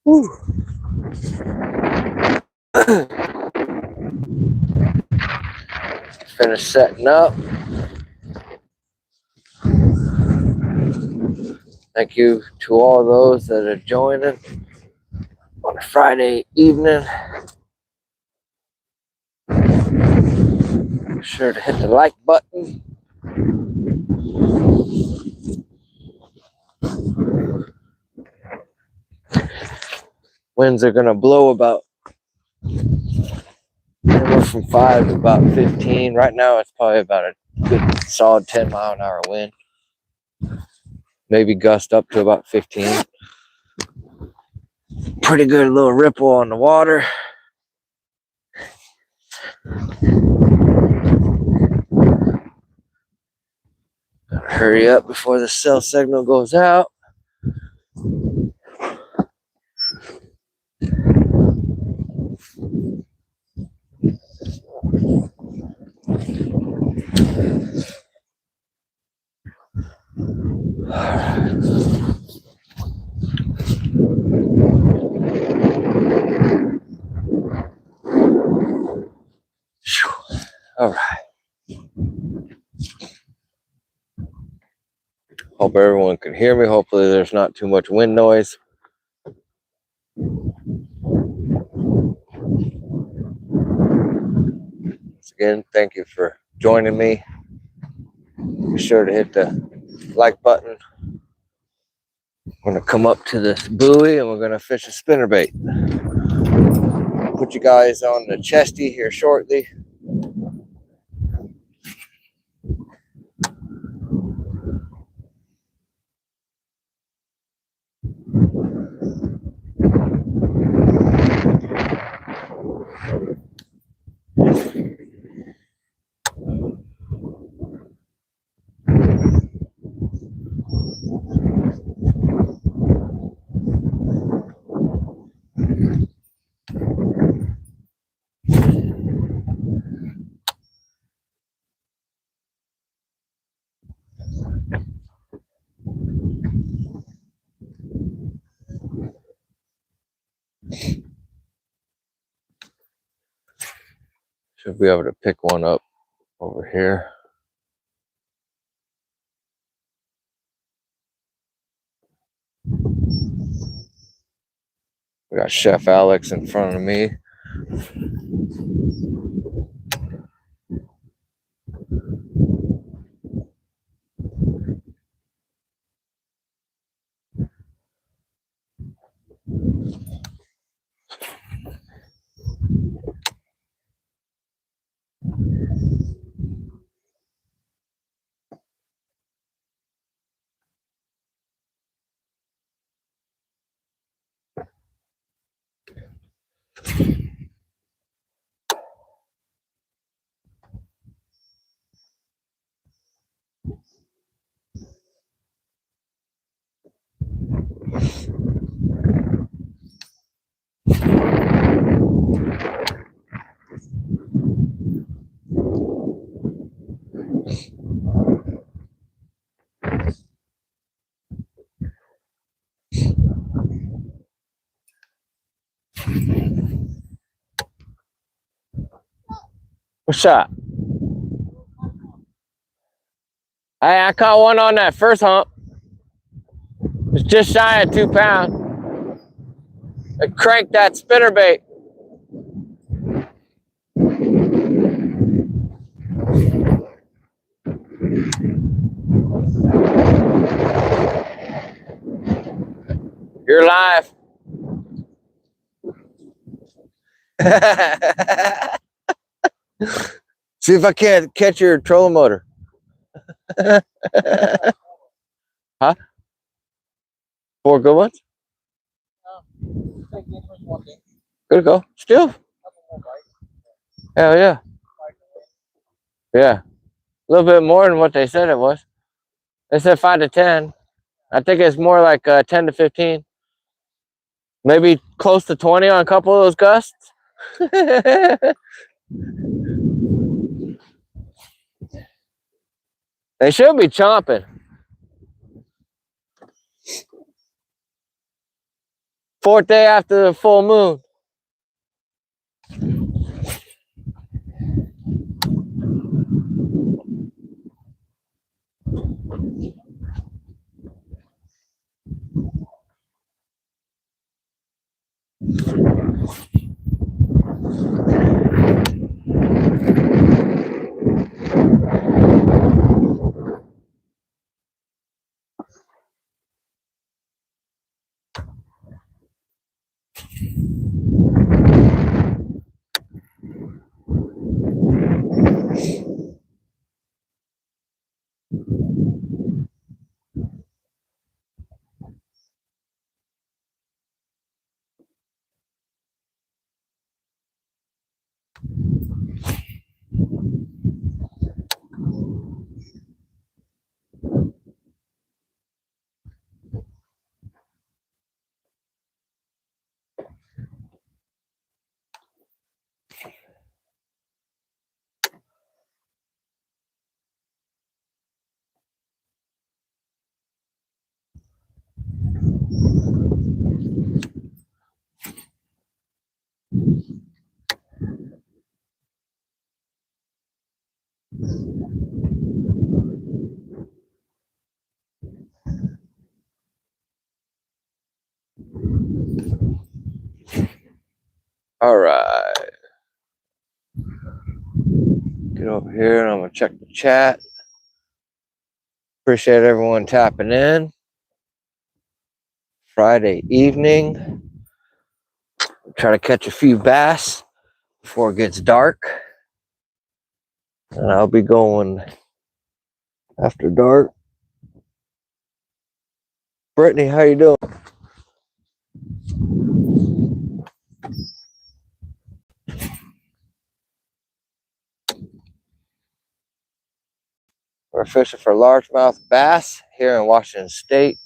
Whew. Finished setting up. Thank you to all those that are joining on a Friday evening. Be sure to hit the like button. Winds are going to blow about anywhere from 5 to about 15. Right now, it's probably about a good solid 10-mile-an-hour wind. Maybe gust up to about 15. Pretty good little ripple on the water. Gotta hurry up before the cell signal goes out. All right. Hope everyone can hear me. Hopefully there's not too much wind noise. Once again, thank you for joining me. Be sure to hit the like button. I'm going to come up to this buoy and we're going to fish a spinnerbait. Put you guys on the chesty here shortly. Should be able to pick one up over here. We got Chef Alex in front of me. What's up? Hey, I caught one on that first hump. It's just shy of 2 pounds. I cranked that spinnerbait. You're live. See if I can't catch your trolling motor. Huh? 4 good ones? Good to go. Still? Hell yeah. Yeah. A little bit more than what they said it was. They said 5 to 10. I think it's more like 10 to 15. Maybe close to 20 on a couple of those gusts. They should be chomping. 4th day after the full moon. All right. Get over here and I'm going to check the chat. Appreciate everyone tapping in. Friday evening. Try to catch a few bass before it gets dark. And I'll be going after dark. Brittany, how you doing? We're fishing for largemouth bass here in Washington State.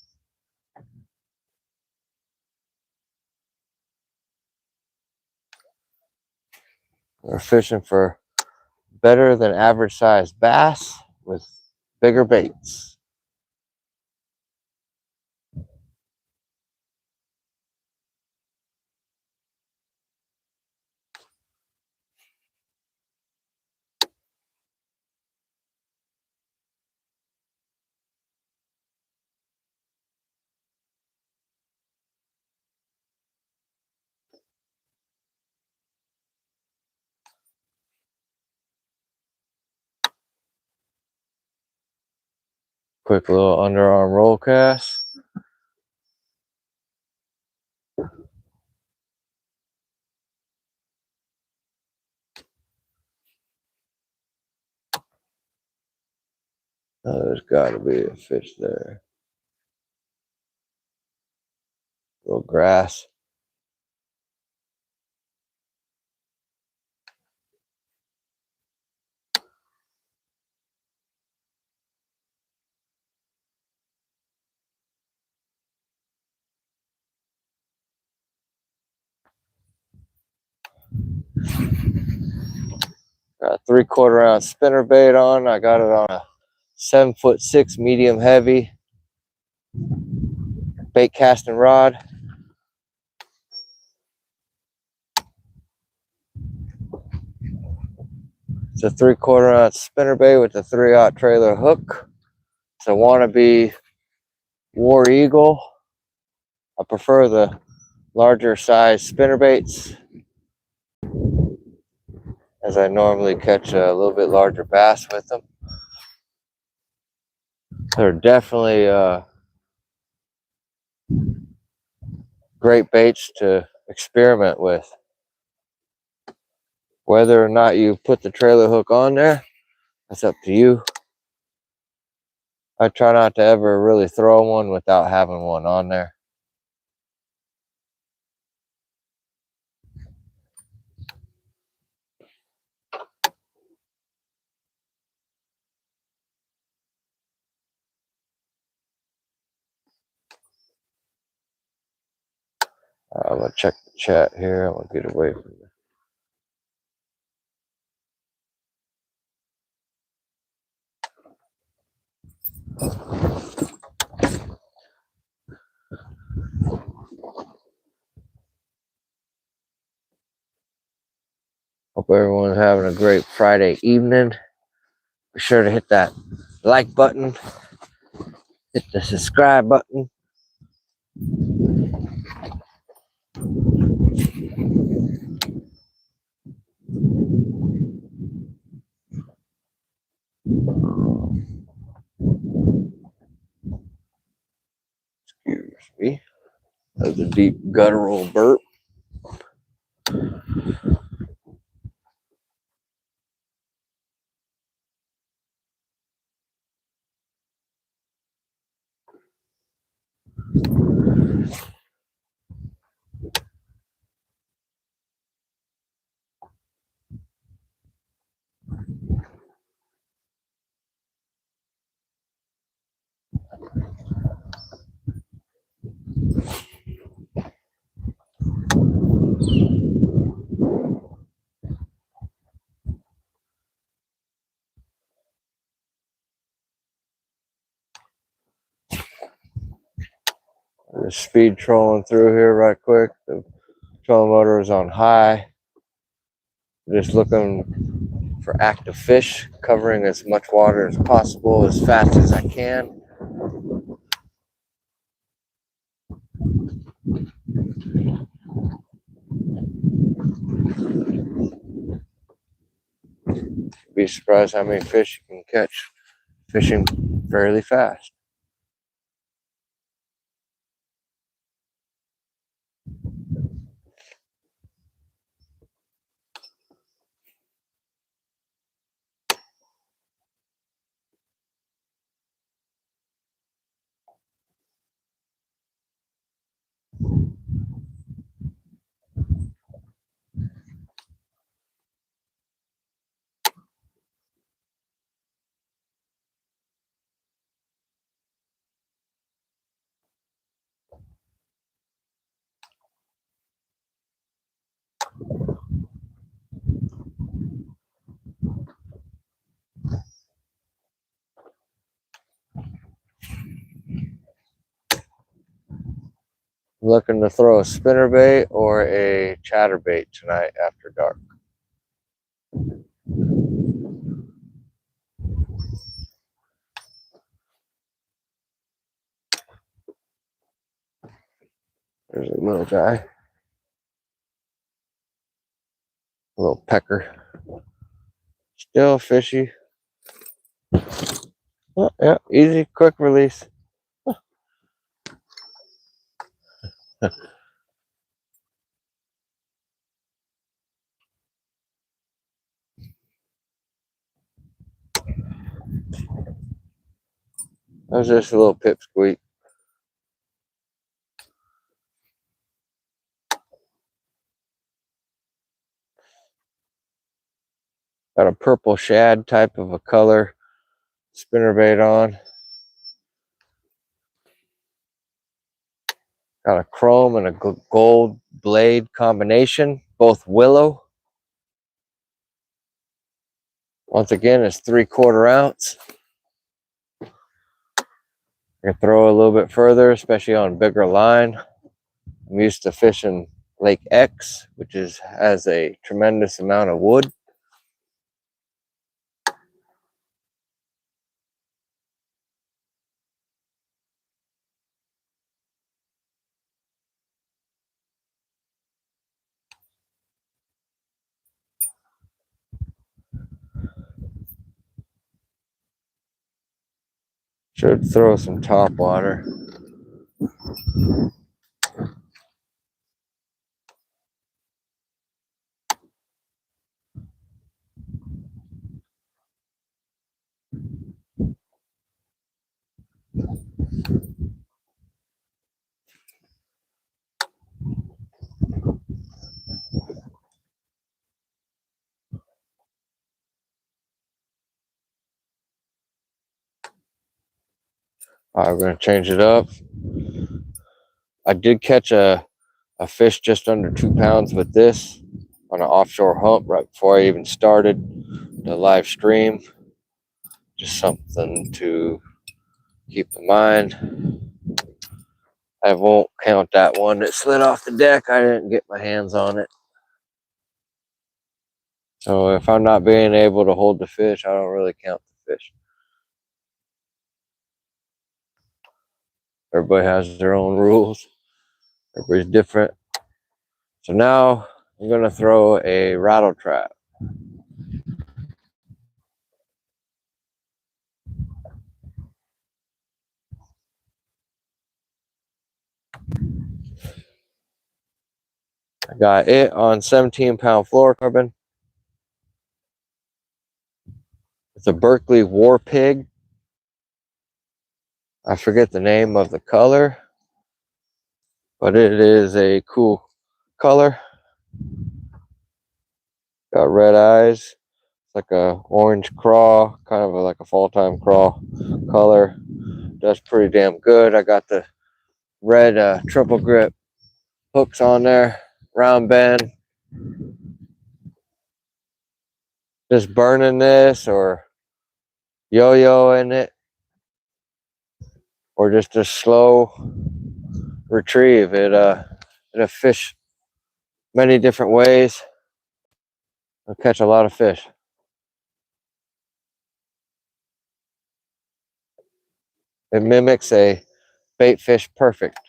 We're fishing for better than average size bass with bigger baits. Quick little underarm roll cast. Oh, there's got to be a fish there. Little grass. Got a 3/4 ounce spinnerbait on. I got it on a 7'6" medium heavy bait casting rod. It's a 3/4 ounce spinnerbait with a 3/0 trailer hook. It's a wannabe War Eagle. I prefer the larger size spinnerbaits, as I normally catch a little bit larger bass with them. They're definitely great baits to experiment with. Whether or not you put the trailer hook on there, that's up to you. I try not to ever really throw one without having one on there. I'm gonna check the chat here. I'm gonna get away from it. Hope everyone's having a great Friday evening. Be sure to hit that like button, hit the subscribe button. Excuse me. That was a deep guttural burp. Just speed trolling through here right quick. The trolling motor is on high. Just looking for active fish, covering as much water as possible as fast as I can. You'd be surprised how many fish you can catch fishing fairly fast. Looking to throw a spinnerbait or a chatterbait tonight after dark. There's a little guy, a little pecker. Still fishy. Oh, yeah, easy, quick release. That was just a little pipsqueak. Got a purple shad type of a color spinnerbait on. Got a chrome and a gold blade combination, both willow. Once again, it's 3/4 ounce. I can throw a little bit further, especially on bigger line. I'm used to fishing Lake X, which has a tremendous amount of wood. Should throw some top water. All right, we're gonna change it up. I did catch a fish just under 2 pounds with this on an offshore hump right before I even started the live stream. Just something to keep in mind. I won't count that one that slid off the deck. I didn't get my hands on it. So if I'm not being able to hold the fish, I don't really count the fish. Everybody has their own rules. Everybody's different. So now I'm going to throw a rattle trap. I got it on 17-pound fluorocarbon. It's a Berkeley War Pig. I forget the name of the color, but it is a cool color. Got red eyes. It's like a orange craw, kind of like a fall-time craw color. That's pretty damn good. I got the red triple grip hooks on there, round bend. Just burning this or yo-yoing it, or just a slow retrieve. It'll fish many different ways. It'll catch a lot of fish. It mimics a bait fish perfect.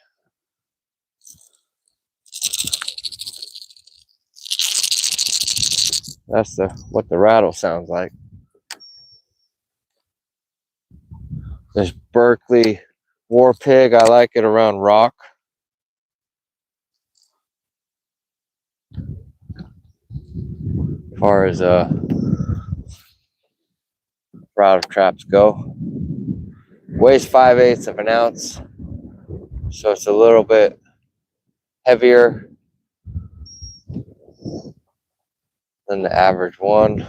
That's what the rattle sounds like. This Berkeley War Pig, I like it around rock. As far as rattle traps go, weighs 5/8 of an ounce, so it's a little bit heavier than the average one,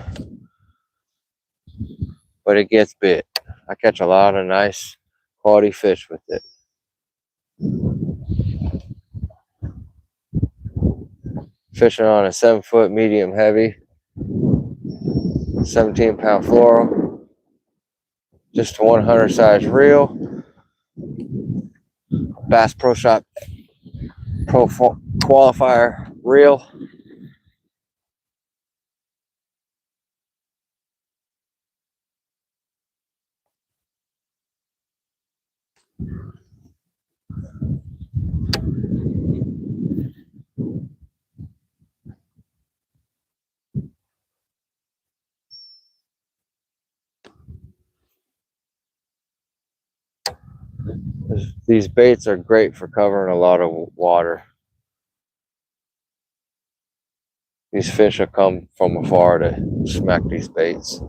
but it gets bit. I catch a lot of nice quality fish with it. Fishing on a 7-foot medium heavy, 17-pound fluoro, just a 100 size reel, Bass Pro Shop Pro Qualifier reel. These baits are great for covering a lot of water. These fish will come from afar to smack these baits.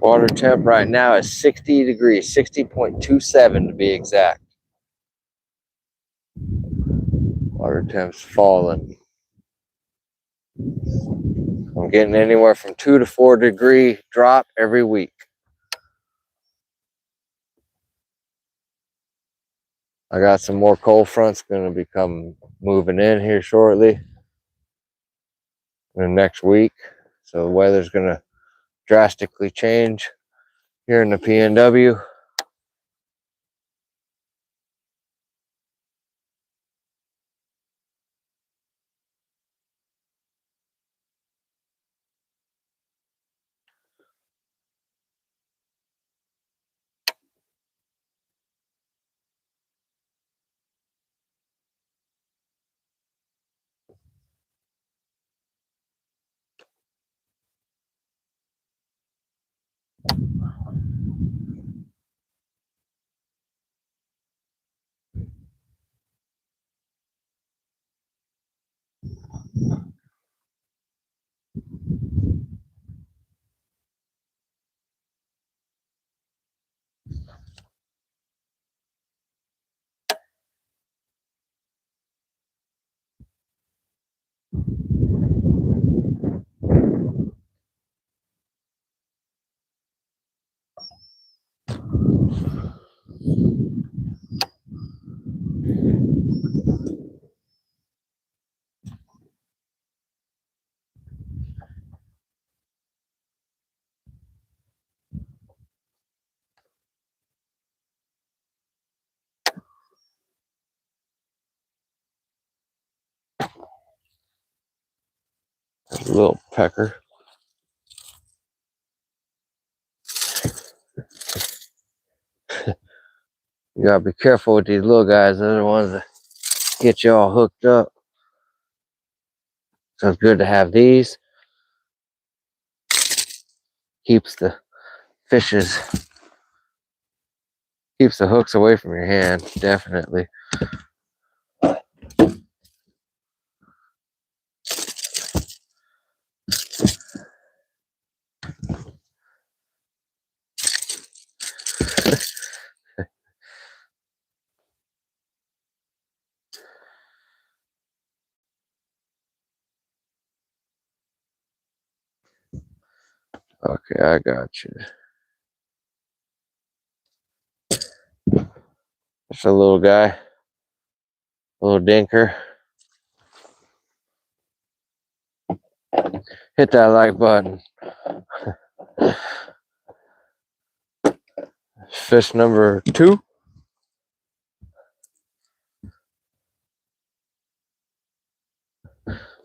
Water temp right now is 60 degrees, 60.27 to be exact. Water temp's falling. I'm getting anywhere from 2 to 4 degree drop every week. I got some more cold fronts going to become moving in here shortly, in the next week. So the weather's going to drastically change here in the PNW. A little pecker. You gotta be careful with these little guys. They're the ones that get you all hooked up. So it's good to have these. Keeps the fishes, keeps the hooks away from your hand, definitely. Okay, I got you. Just a little guy, a little dinker. Hit that like button. Fish number 2.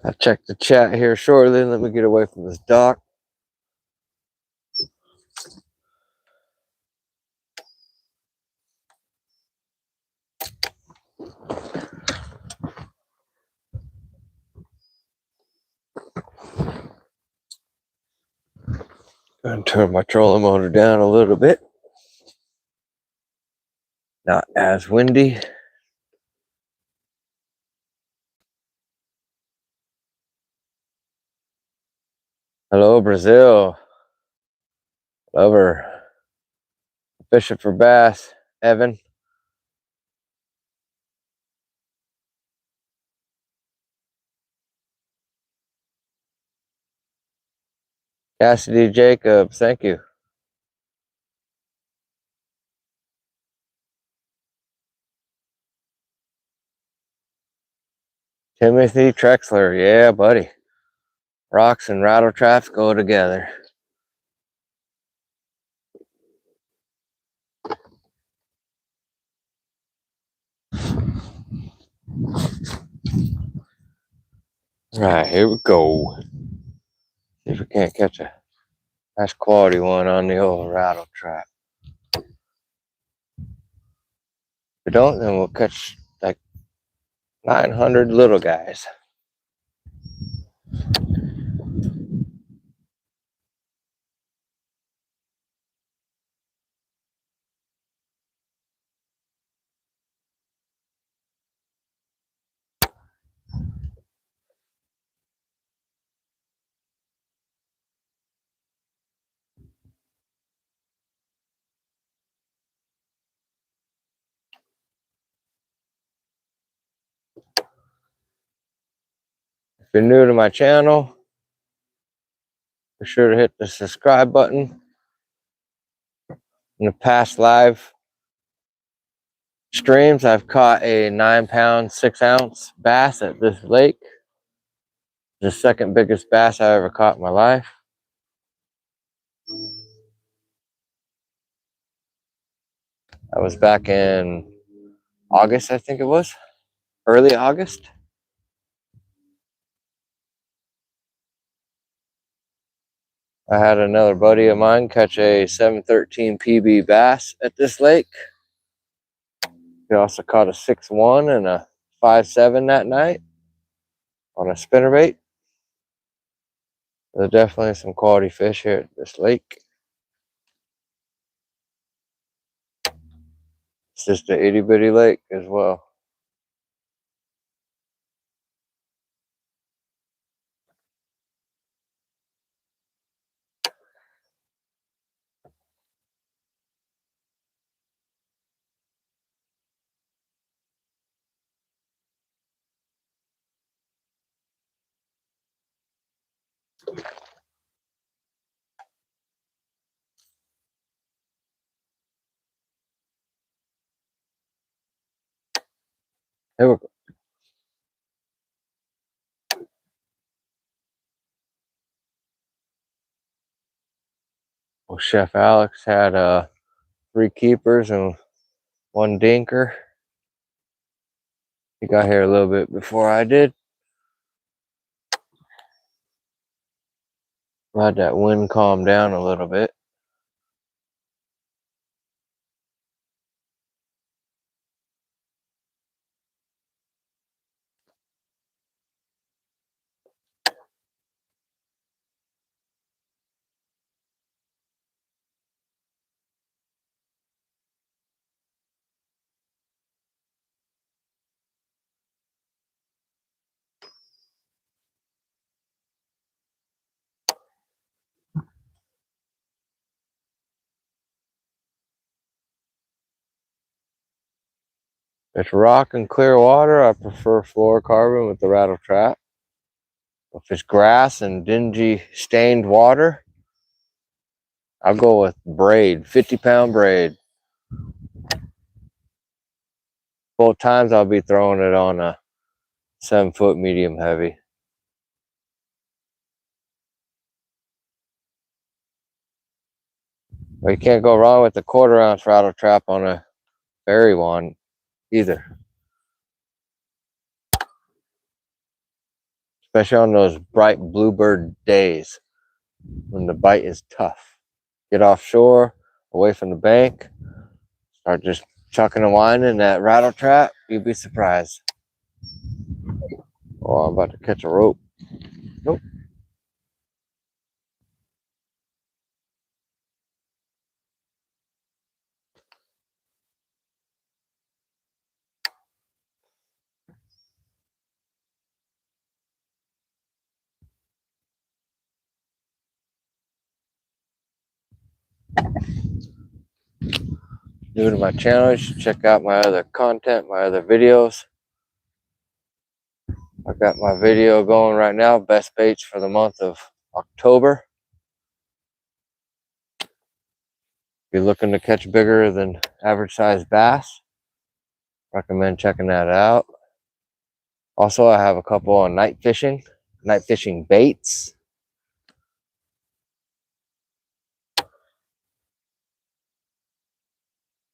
I'll check the chat here shortly. Let me get away from this dock. Gonna turn my trolling motor down a little bit. Not as windy. Hello, Brazil. Lover. Fishing for bass, Evan. Cassidy Jacobs, thank you. Timothy Trexler, yeah, buddy. Rocks and rattle traps go together. All right, here we go. See if we can't catch a nice quality one on the old rattle trap. If we don't, then we'll catch like 900 little guys. If you're new to my channel, be sure to hit the subscribe button. In the past live streams, I've caught a 9-pound, 6-ounce bass at this lake. The second biggest bass I ever caught in my life. That was back in August, I think it was. Early August. I had another buddy of mine catch a 713 PB bass at this lake. He also caught a 6-1 and a 5-7 that night on a spinnerbait. There's definitely some quality fish here at this lake. It's just an itty bitty lake as well. Here we go. Well, Chef Alex had 3 keepers and 1 dinker. He got here a little bit before I did. Glad that wind calmed down a little bit. It's rock and clear water. I prefer fluorocarbon with the rattle trap. If it's grass and dingy stained water, I'll go with braid, 50-pound braid. Both times I'll be throwing it on a 7-foot medium heavy. But you can't go wrong with the 1/4 ounce rattle trap on a berry one either. Especially on those bright bluebird days when the bite is tough. Get offshore, away from the bank, start just chucking and winding that rattle trap, you'd be surprised. Oh, I'm about to catch a rope. Nope. New to my channel, you should check out my other content, my other videos. I've got my video going right now, best baits for the month of October. If you're looking to catch bigger than average size bass, recommend checking that out. Also, I have a couple on night fishing baits.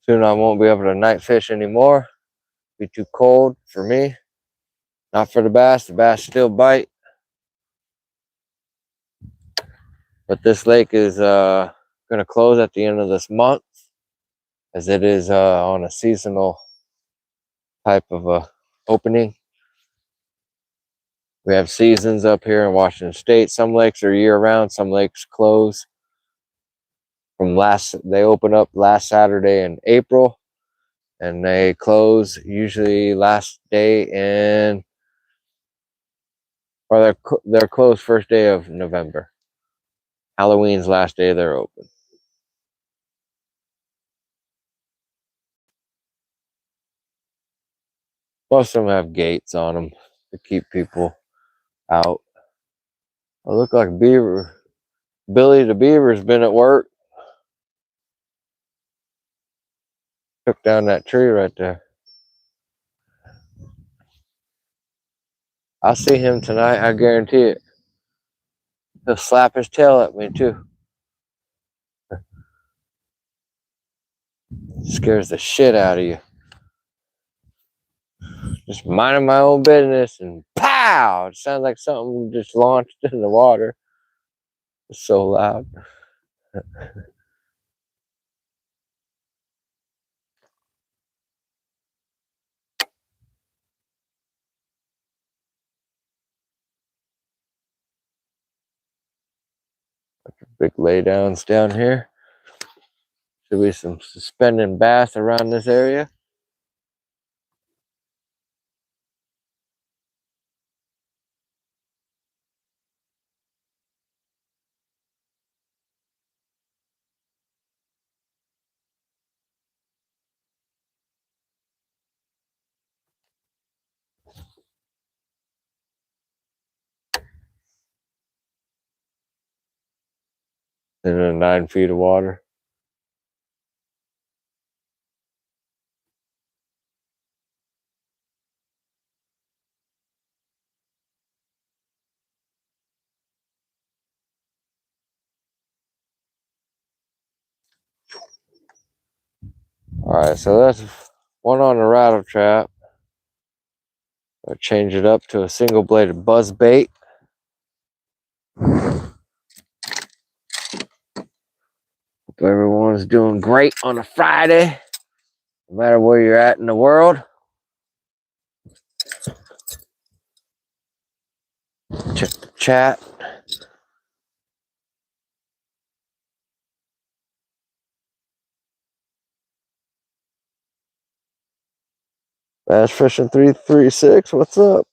Soon I won't be able to night fish anymore. Be too cold for me. Not for the bass still bite. But this lake is going to close at the end of this month, as it is on a seasonal type of opening. We have seasons up here in Washington State. Some lakes are year-round, some lakes close. They open up last Saturday in April, and they close usually last day in, or they're closed first day of November. Halloween's last day they're open. Most of them have gates on them to keep people out. I look like Beaver. Billy the Beaver's been at work. Took down that tree right there. I'll see him tonight, I guarantee it. He'll slap his tail at me too. Scares the shit out of you. Just minding my own business and pow! It sounds like something just launched in the water. It's so loud. Big laydowns down here. Should be some suspending bass around this area. In 9 feet of water. Alright, so that's one on the rattle trap. I'll change it up to a single bladed buzz bait. everyone's doing great on a Friday, no matter where you're at in the world. Check the chat. Bass Fishing 336, what's up?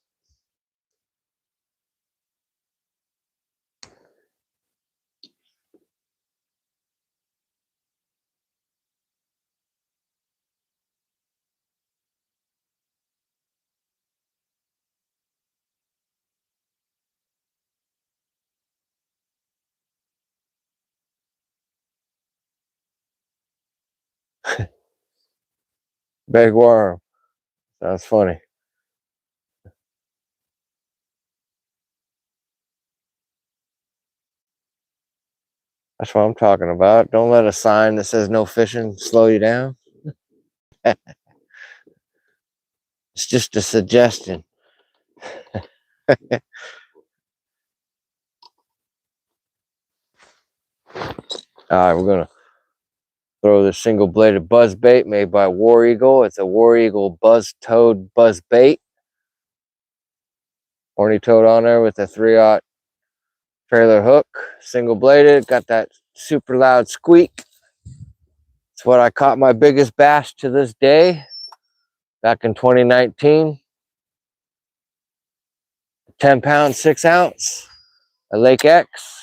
Big worm. Sounds funny. That's what I'm talking about. Don't let a sign that says no fishing slow you down. It's just a suggestion. All right, we're going to throw this single bladed buzz bait made by War Eagle. It's a War Eagle buzz toad buzz bait. Horny toad on there with a 3/0 trailer hook, single bladed, got that super loud squeak. It's what I caught my biggest bass to this day back in 2019. 10-pound, 6-ounce, a Lake X.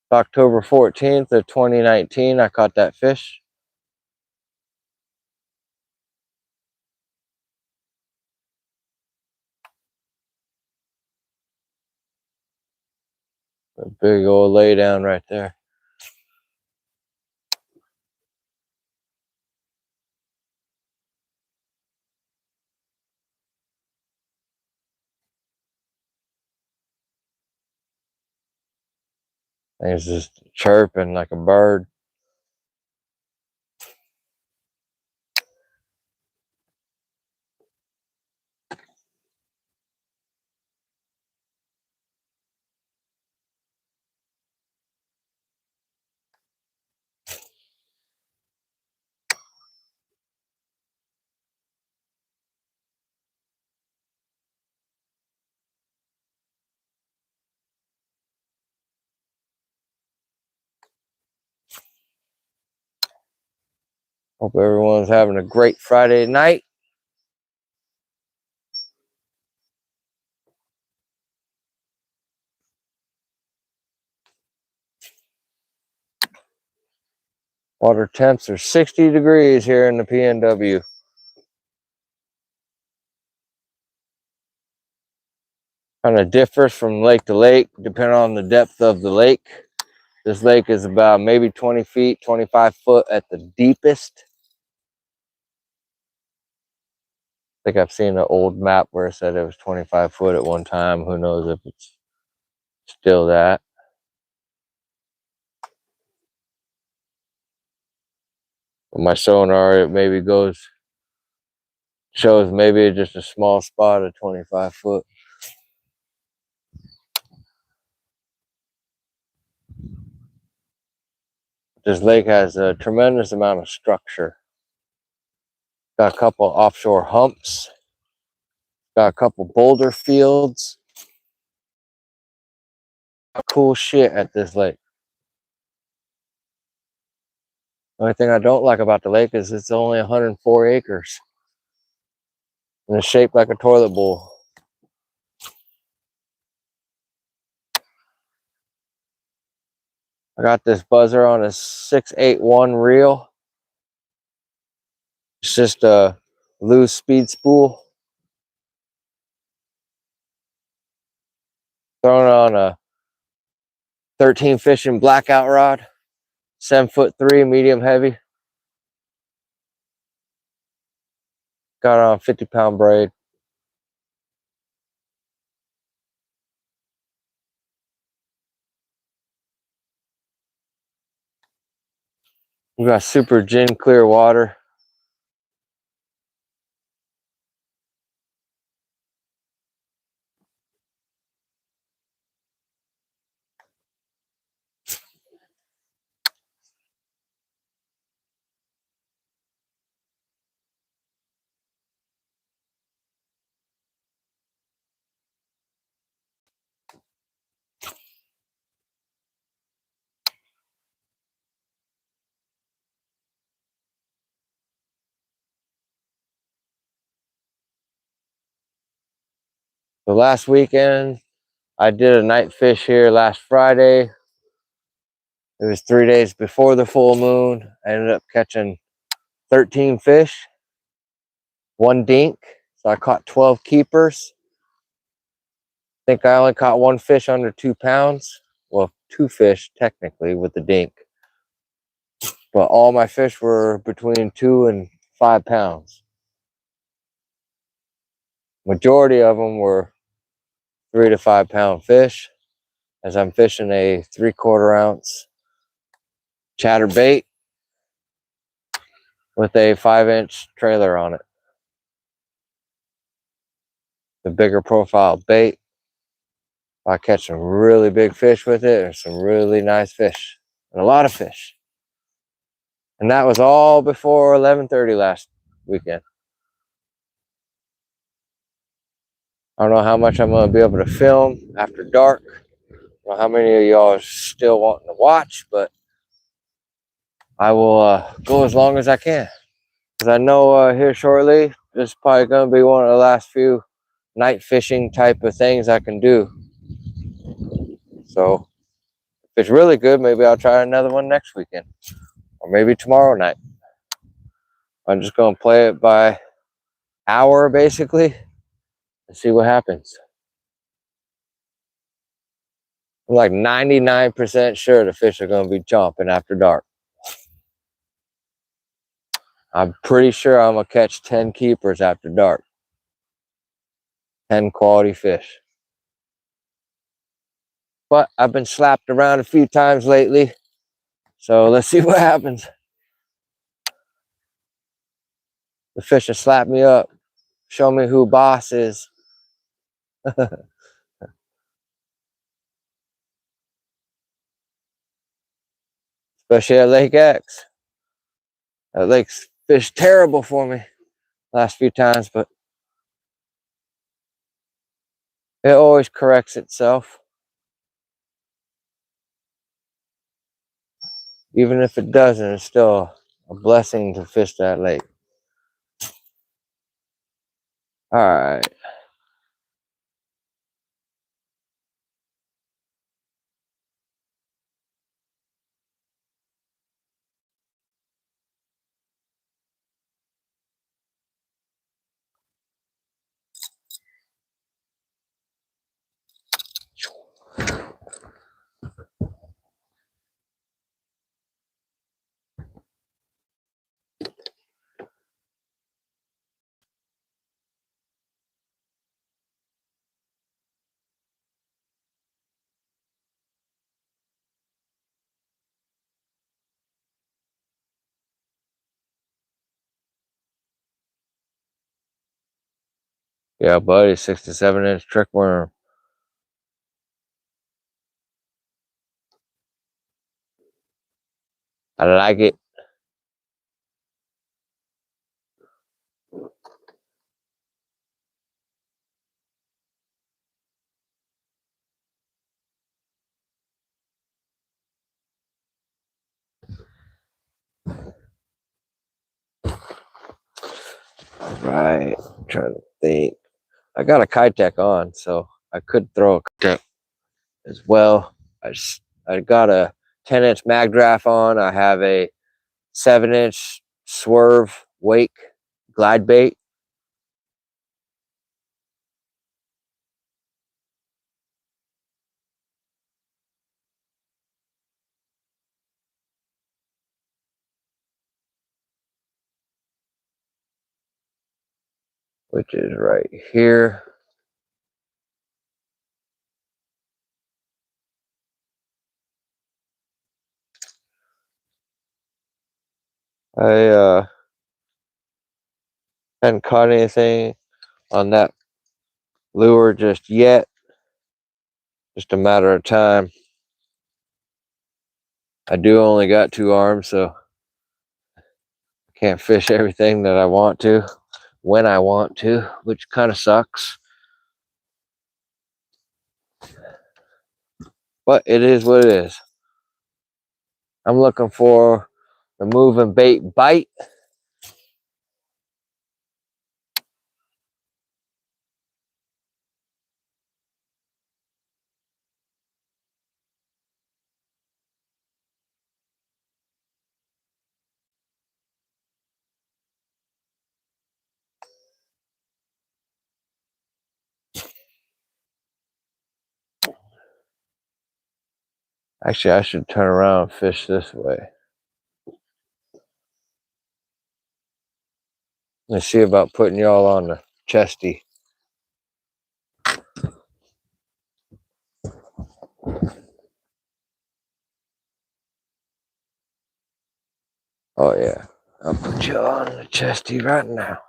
October 14th of 2019, I caught that fish. A big old lay down right there. Thing's just chirping like a bird. Hope everyone's having a great Friday night. Water temps are 60 degrees here in the PNW. Kind of differs from lake to lake, depending on the depth of the lake. This lake is about maybe 20 feet, 25 foot at the deepest. I think I've seen an old map where it said it was 25 foot at one time. Who knows if it's still that. But my sonar, it maybe shows maybe just a small spot of 25 foot. This lake has a tremendous amount of structure. Got a couple offshore humps. Got a couple boulder fields. Cool shit at this lake. Only thing I don't like about the lake is it's only 104 acres. And it's shaped like a toilet bowl. I got this buzzer on a 681 reel. It's just a loose speed spool. Throwing on a 13 fishing blackout rod. 7'3", medium heavy. Got on a 50-pound braid. We got super gin clear water. The last weekend, I did a night fish here last Friday. It was 3 days before the full moon. I ended up catching 13 fish, 1 dink. So I caught 12 keepers. I think I only caught 1 fish under 2 pounds. Well, 2 fish technically with the dink. But all my fish were between 2 and 5 pounds. Majority of them were 3 to 5 pound fish, as I'm fishing a 3/4 ounce chatterbait with a 5-inch trailer on it. The bigger profile bait. I catch some really big fish with it, and some really nice fish, and a lot of fish. And that was all before 11:30 last weekend. I don't know how much I'm going to be able to film after dark. I don't know how many of y'all are still wanting to watch, but I will go as long as I can. Because I know here shortly, this is probably going to be one of the last few night fishing type of things I can do. So if it's really good, maybe I'll try another one next weekend. Or maybe tomorrow night. I'm just going to play it by hour, basically, and see what happens. I'm like 99% sure the fish are going to be chomping after dark. I'm pretty sure I'm going to catch 10 keepers after dark. 10 quality fish. But I've been slapped around a few times lately. So let's see what happens. The fish have slapped me up. Show me who boss is. Especially at Lake X. That lake's fished terrible for me last few times, but it always corrects itself. Even if it doesn't, it's still a blessing to fish that lake. All right. Yeah, buddy, 6 to 7 inch trick worm. I like it. All right, I'm trying to think. I got a Kitech on, so I could throw a Kitech as well. I got a 10-inch mag draft on. I have a 7-inch swerve wake glide bait. Which is right here. I hadn't caught anything on that lure just yet. Just a matter of time. I do only got 2 arms, so I can't fish everything that I want to when I want to, which kind of sucks. But it is what it is. I'm looking for the moving bait bite. Actually, I should turn around and fish this way. Let's see about putting y'all on the chesty. Oh yeah, I'll put you on the chesty right now.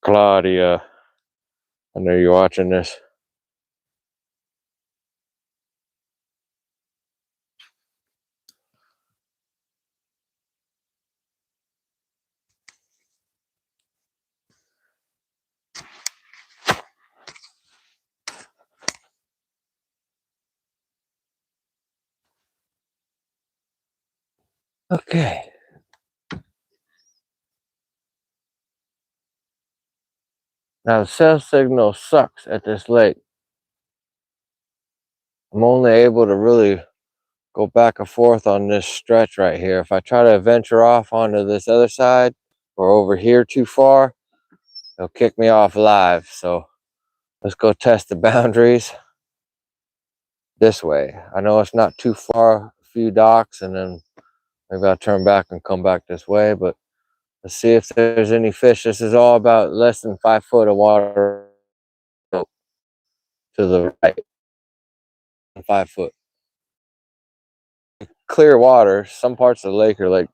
Claudia, I know you're watching this. Okay. Now the cell signal sucks at this lake. I'm only able to really go back and forth on this stretch right here. If I try to venture off onto this other side or over here too far, they'll kick me off live. So let's go test the boundaries this way. I know it's not too far, a few docks, and then maybe I'll turn back and come back this way, but let's see if there's any fish. This is all about less than 5 foot of water to the right. 5 foot. Clear water. Some parts of the lake are like,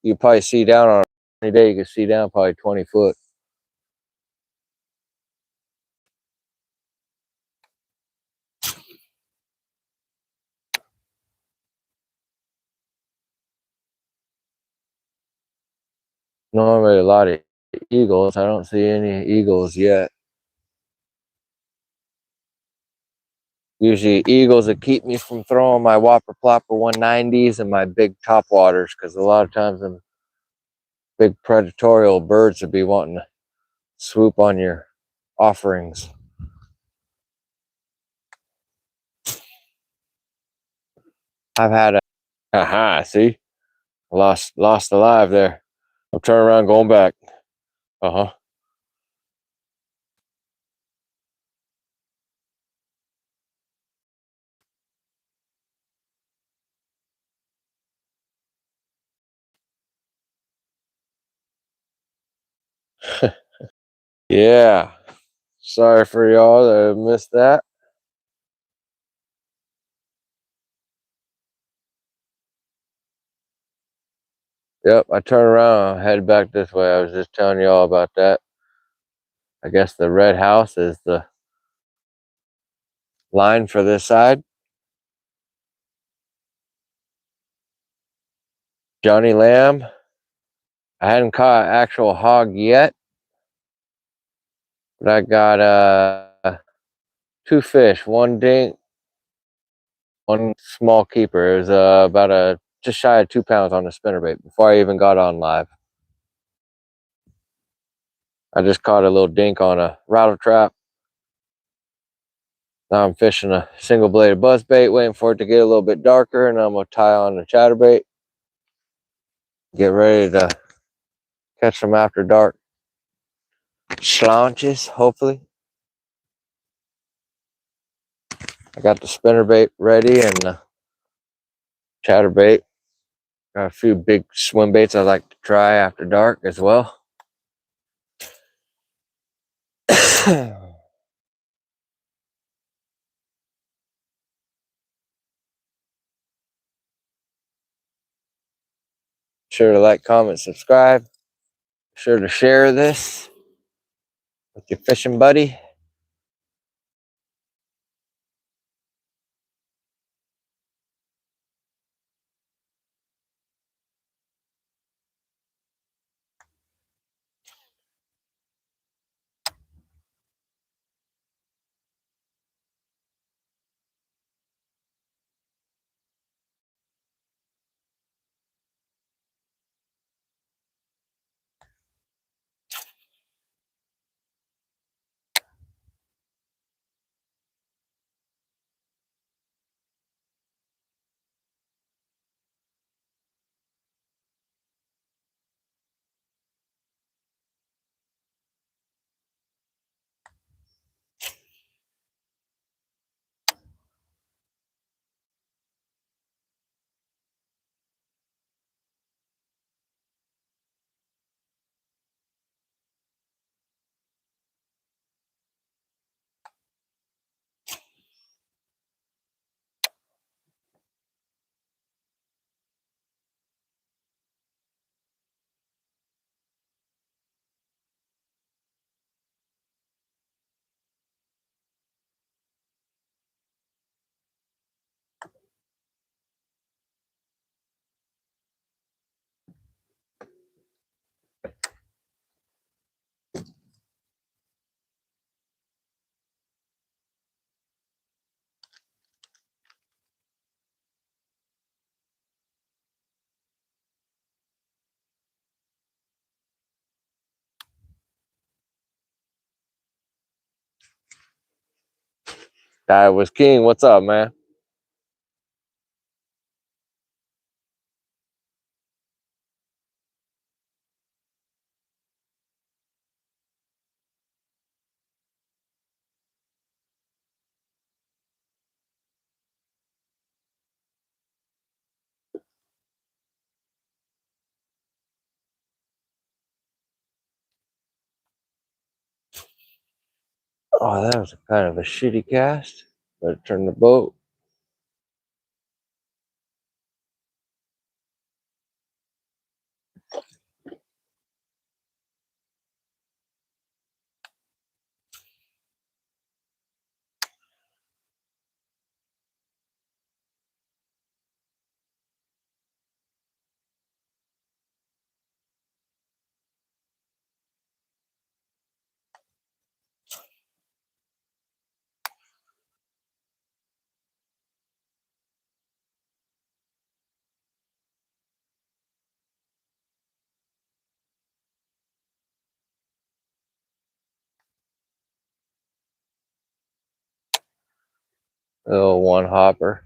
you probably see down on any day, you can see down probably 20 foot. Normally a lot of eagles. I don't see any eagles yet. Usually eagles that keep me from throwing my whopper plopper 190s and my big top waters, because a lot of times them big predatorial birds would be wanting to swoop on your offerings. I've had a aha, see? Lost alive there. I'm turning around going back. Uh-huh. Yeah. Sorry for y'all that missed that. Yep, I turned around, head back this way. I was just telling y'all about that. I guess the red house is the line for this side. Johnny Lamb. I hadn't caught an actual hog yet, but I got 2 fish, 1 dink, 1 small keeper. It was about just shy of 2 pounds on the spinnerbait before I even got on live. I just caught a little dink on a rattle trap. Now I'm fishing a single bladed buzzbait, waiting for it to get a little bit darker, and I'm gonna tie on the chatterbait. Get ready to catch some after dark schlaunches, hopefully. I got the spinnerbait ready and the chatterbait. Got a few big swim baits I like to try after dark as well. Sure to like, comment, subscribe. Sure to share this with your fishing buddy. That was King. What's up, man? Oh, that was kind of a shitty cast. Better turn the boat. Little one hopper.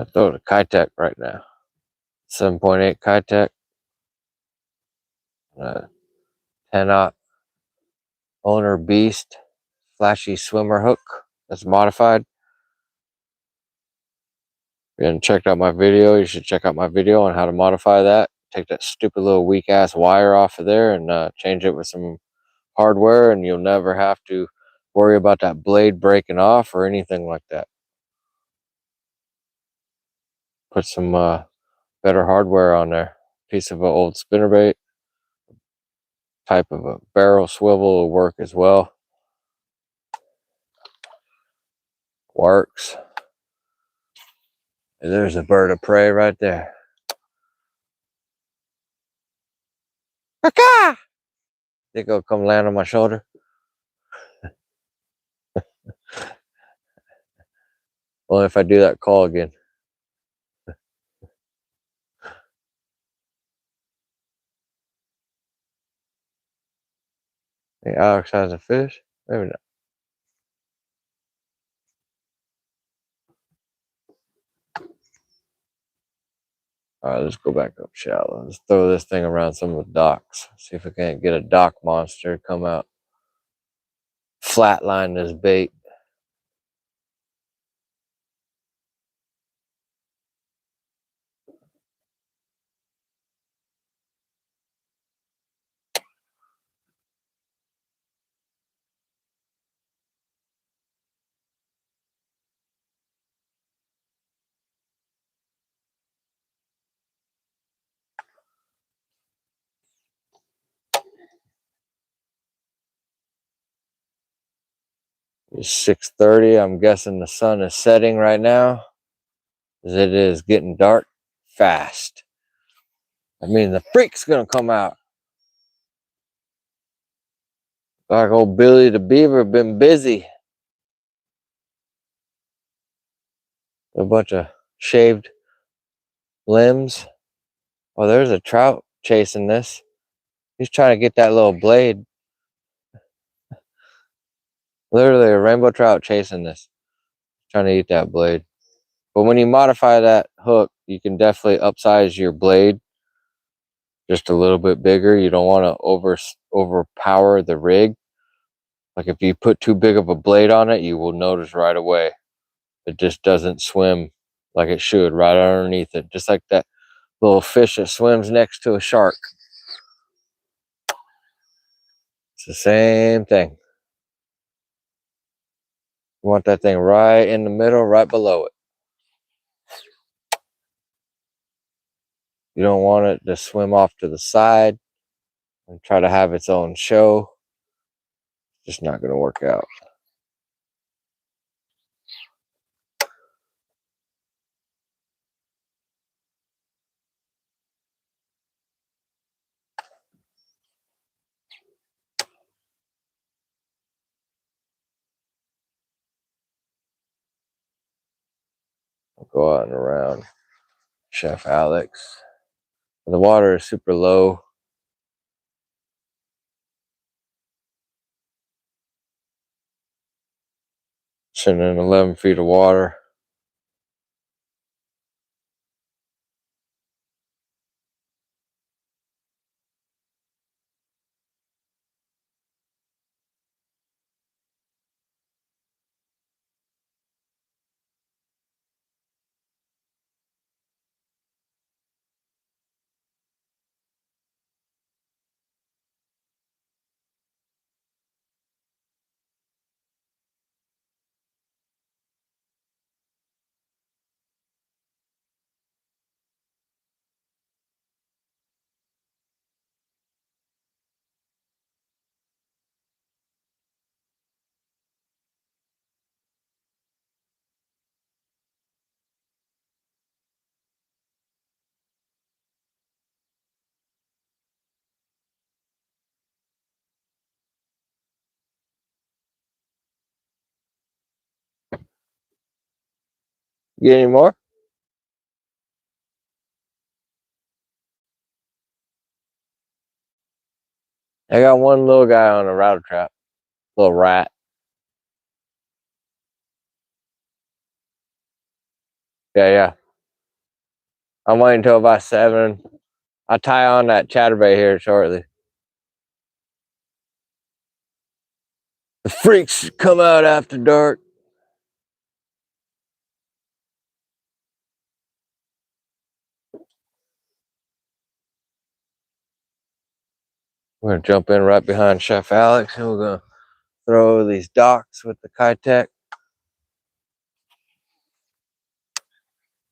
I throw the Kitech right now. 7.8 Kitech. 10-aught owner beast flashy swimmer hook that's modified. If you haven't checked out my video, you should check out my video on how to modify that. Take that stupid little weak ass wire off of there and change it with some hardware, and you'll never have to worry about that blade breaking off or anything like that. Put some better hardware on there. Piece of an old spinnerbait, type of a barrel swivel will work as well. Works. And there's a bird of prey right there. Think it'll come land on my shoulder? Well, if I do that call again. Hey, Alex has a fish? Maybe not. Alright, let's go back up shallow. Let's throw this thing around some of the docks. See if we can't get a dock monster to come out. Flatline this bait. It's 6:30. I'm guessing the sun is setting right now, as it is getting dark fast. I mean, the freak's gonna come out. Like old Billy the Beaver been busy. A bunch of shaved limbs. Oh, there's a trout chasing this. He's trying to get that little blade. Literally a rainbow trout chasing this. Trying to eat that blade. But when you modify that hook, you can definitely upsize your blade just a little bit bigger. You don't want to overpower the rig. Like if you put too big of a blade on it, you will notice right away it just doesn't swim like it should right underneath it. Just like that little fish that swims next to a shark. It's the same thing. You want that thing right in the middle, right below it. You don't want it to swim off to the side and try to have its own show. It's just not going to work out. I'll go out and around Chef Alex. The water is super low. Sitting in 11 feet of water. Get any more? I got one little guy on a rattle trap. Little rat. Yeah. I'm waiting until about 7. I'll tie on that chatterbait here shortly. The freaks come out after dark. We're gonna jump in right behind Chef Alex, and we're gonna throw these docks with the Kitech.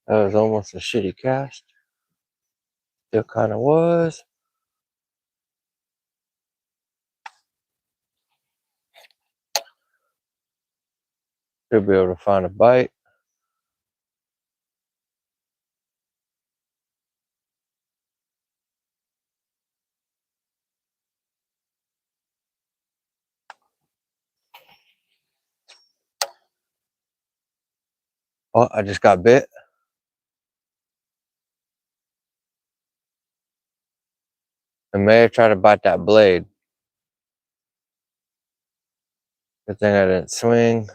That was almost a shitty cast. Still kind of was. Should be able to find a bite. Oh, I just got bit. I may have tried to bite that blade. Good thing I didn't swing.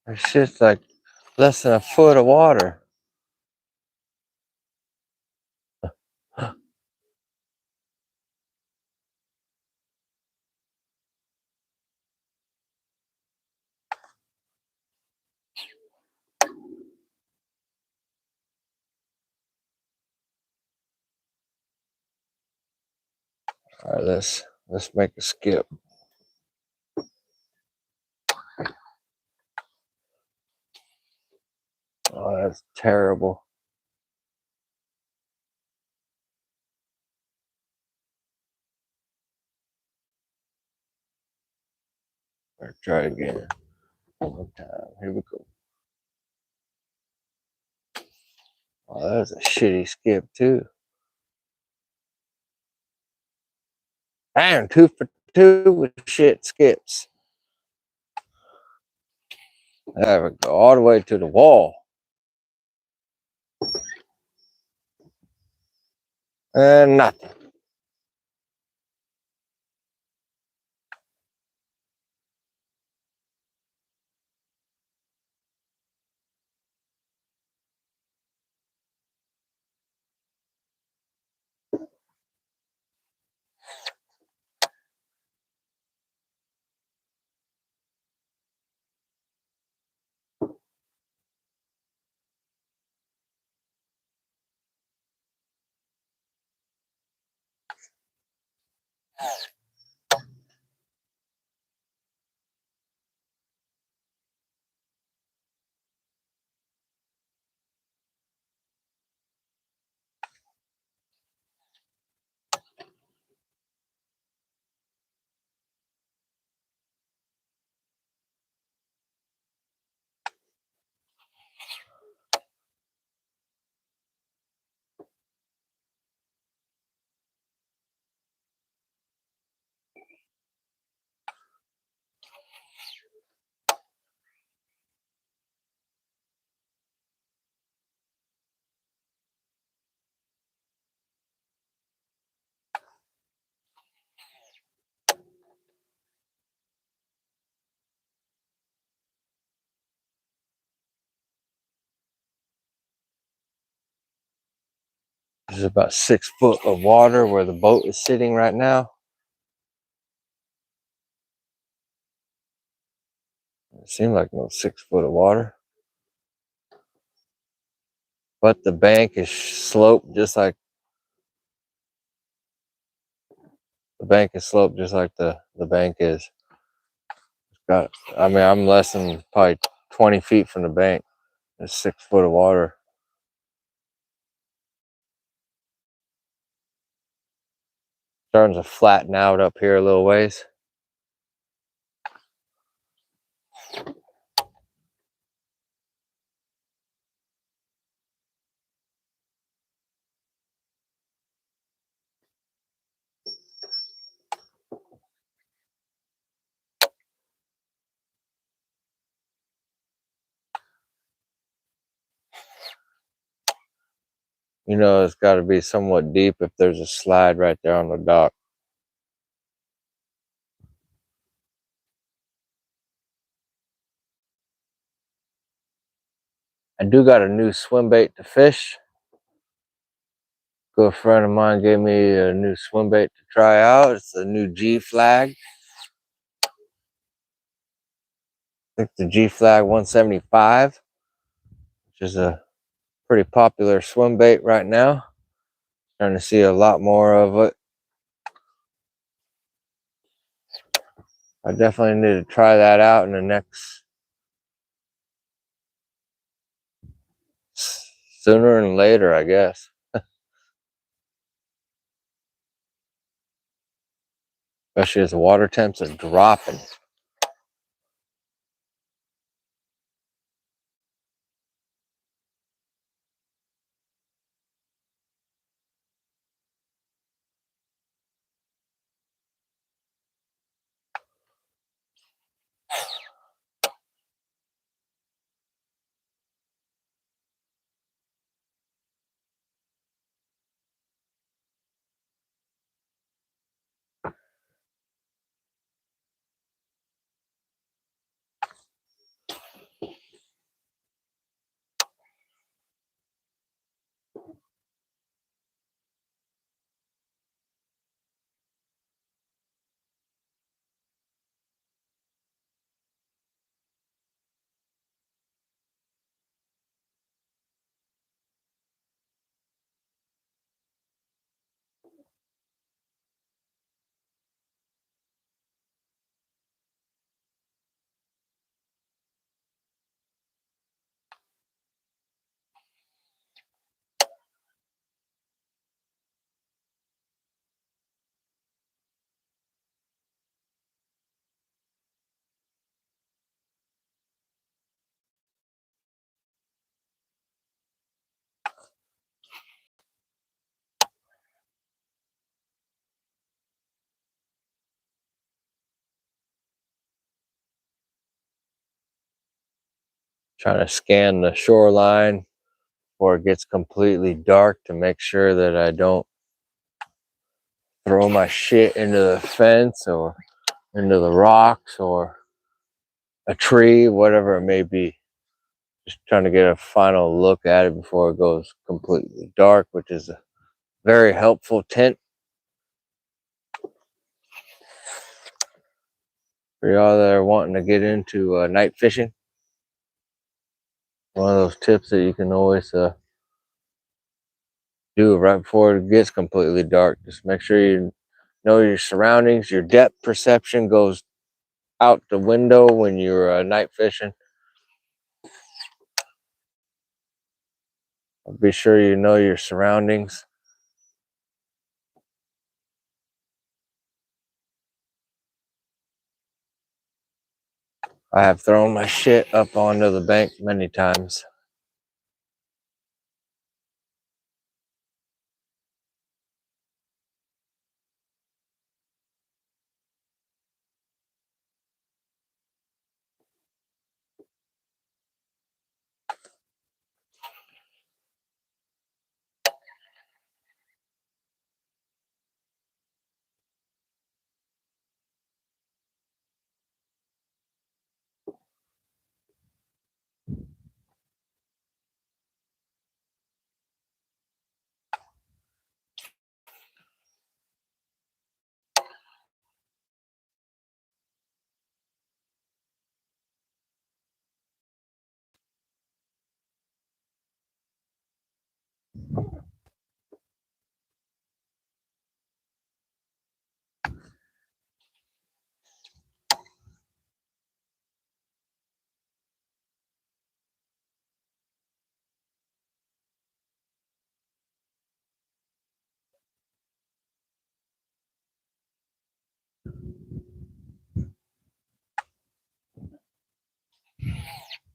It's just like less than a foot of water. All right, let's make a skip. Oh, that's terrible. All right, try it again. One more time. Here we go. Oh, that was a shitty skip too. Damn, 2 for 2 with shit skips. There we go, all the way to the wall. And nothing. There's about 6 foot of water where the boat is sitting right now. It seemed like no 6 foot of water. But the bank is sloped just like the bank is. I mean, I'm less than probably 20 feet from the bank. There's 6 foot of water. Starting to flatten out up here a little ways. You know, it's got to be somewhat deep if there's a slide right there on the dock. I do got a new swim bait to fish. Good friend of mine gave me a new swim bait to try out. It's a new G flag. I think the G flag 175, which is a pretty popular swim bait right now. Trying to see a lot more of it. I definitely need to try that out in the next sooner than later, I guess. Especially as the water temps are dropping. Trying to scan the shoreline before it gets completely dark to make sure that I don't throw my shit into the fence or into the rocks or a tree, whatever it may be. Just trying to get a final look at it before it goes completely dark, which is a very helpful tint for y'all that are wanting to get into night fishing. One of those tips that you can always do right before it gets completely dark. Just make sure you know your surroundings. Your depth perception goes out the window when you're night fishing. Be sure you know your surroundings. I have thrown my shit up onto the bank many times.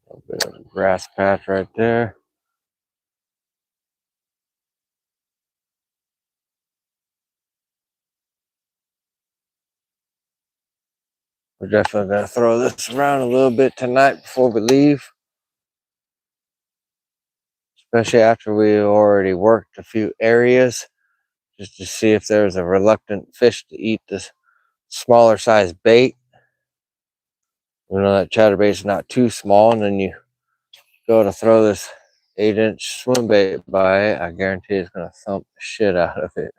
A bit of a grass patch right there. We're definitely going to throw this around a little bit tonight before we leave. especially after we already worked a few areas, just to see if there's a reluctant fish to eat this smaller size bait. You know, that chatterbait's not too small, and then you go to throw this 8-inch swim bait by it, I guarantee it's gonna thump the shit out of it.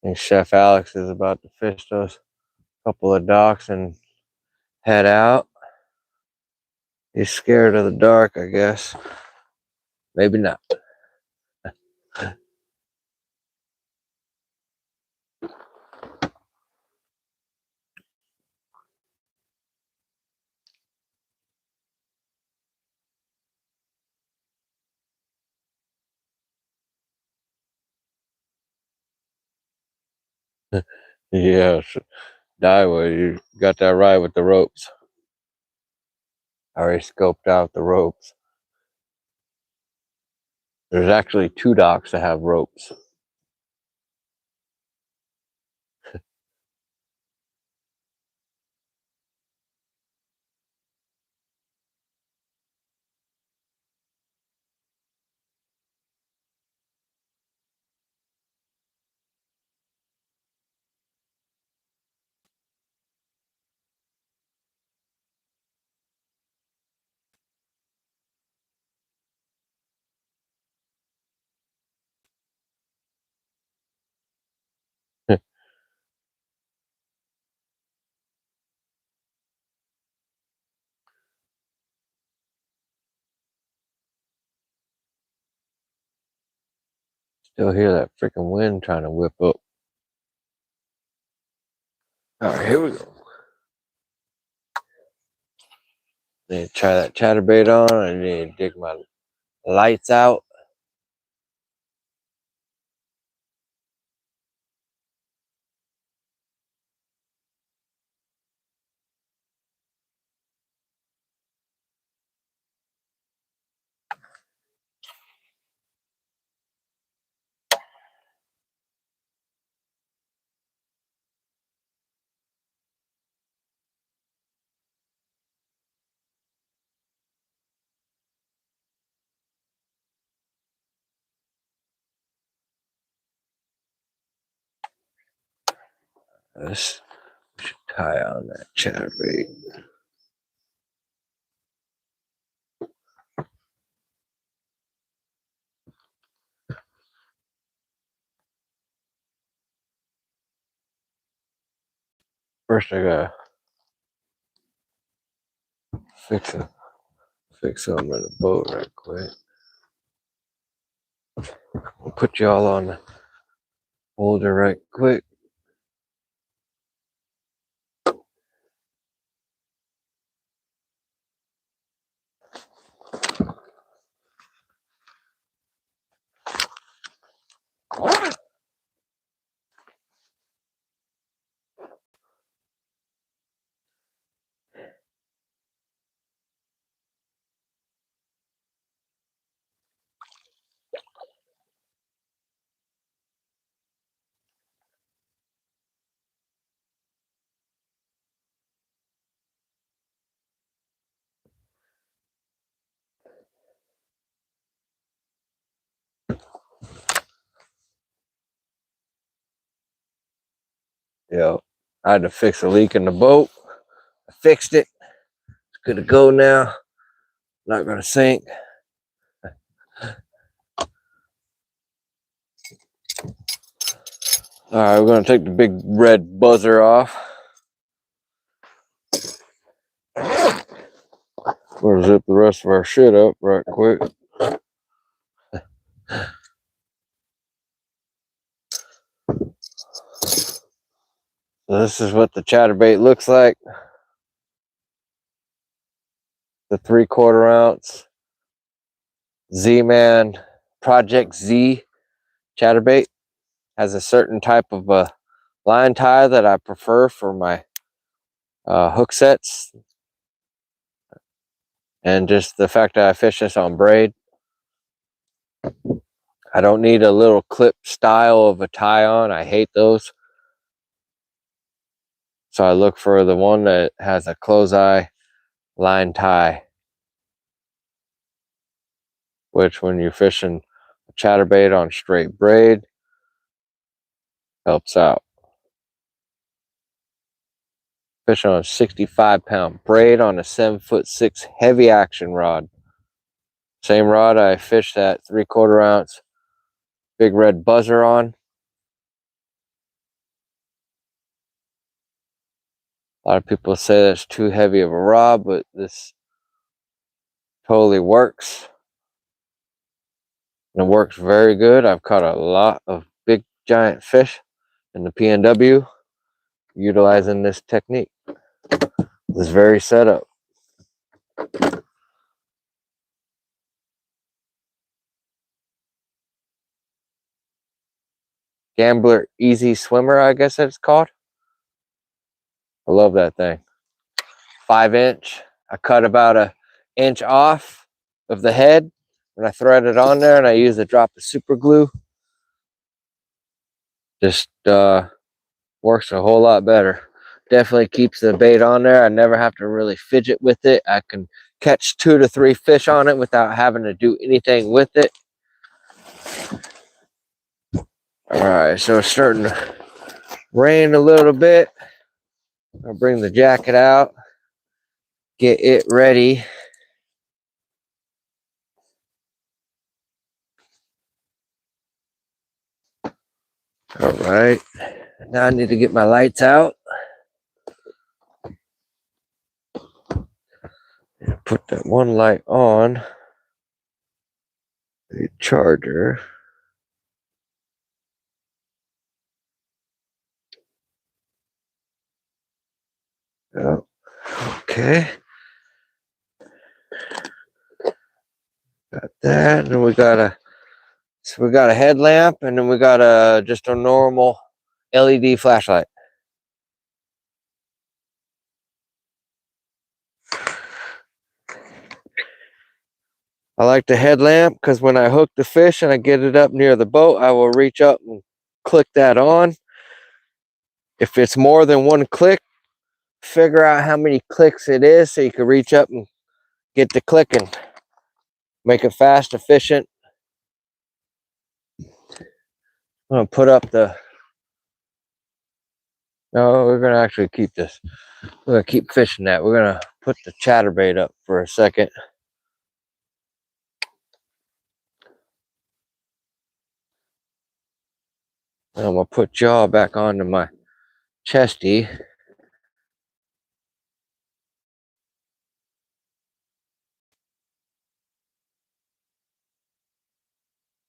And Chef Alex is about to fish those couple of docks and head out. He's scared of the dark, I guess. Maybe not. Yes, Daiwa, you got that right with the ropes. I already scoped out the ropes. There's actually 2 docks that have ropes. Still hear that freaking wind trying to whip up. All right, here we go. Need to try that chatterbait on. I need to dig my lights out. This should tie on that chatterbait. First, I gotta fix something in the boat right quick. I'll put y'all on the holder right quick. Yo, I had to fix a leak in the boat. I fixed it. It's good to go now. Not gonna sink. All right, we're gonna take the big red buzzer off. We'll zip the rest of our shit up right quick. So this is what the chatterbait looks like. The 3/4 ounce Z-Man Project Z chatterbait has a certain type of line tie that I prefer for my hook sets, and just the fact that I fish this on braid. I don't need a little clip style of a tie on. I hate those. So I look for the one that has a close-eye line tie, which when you're fishing a chatterbait on straight braid, helps out. Fishing on a 65-pound braid on a 7'6" heavy action rod. Same rod I fished that 3/4 ounce big red buzzer on. A lot of people say that's too heavy of a rod, but this totally works. And it works very good. I've caught a lot of big giant fish in the PNW utilizing this technique. This very setup. Gambler Easy Swimmer, I guess it's called. I love that thing. 5-inch. I cut about an inch off of the head and I thread it on there, and I use a drop of super glue. Just works a whole lot better. Definitely keeps the bait on there. I never have to really fidget with it. I can catch 2 to 3 fish on it without having to do anything with it. All right, so it's starting to rain a little bit. I'll bring the jacket out, get it ready. All right, now I need to get my lights out. Put that one light on the charger. Oh, okay. Got that, and we got a headlamp, and then we got just a normal LED flashlight. I like the headlamp because when I hook the fish and I get it up near the boat, I will reach up and click that on. If it's more than one click, figure out how many clicks it is so you can reach up and get the clicking. Make it fast, efficient. I'm going to put up the... No, we're going to actually keep this. We're going to keep fishing that. We're going to put the chatterbait up for a second. And I'm going to put y'all back onto my chesty.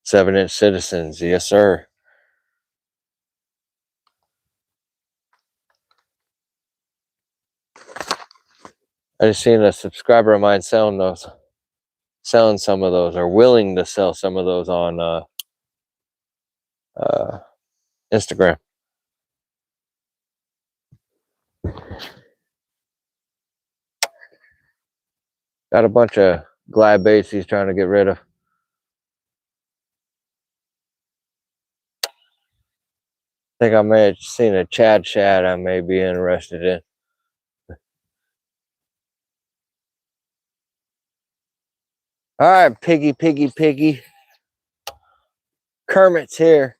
Seven-inch Citizens, yes sir. I just seen a subscriber of mine selling some of those, or willing to sell some of those on Instagram. Got a bunch of glide baits he's trying to get rid of. I think I may have seen a Chad shad I may be interested in. All right, piggy. Kermit's here.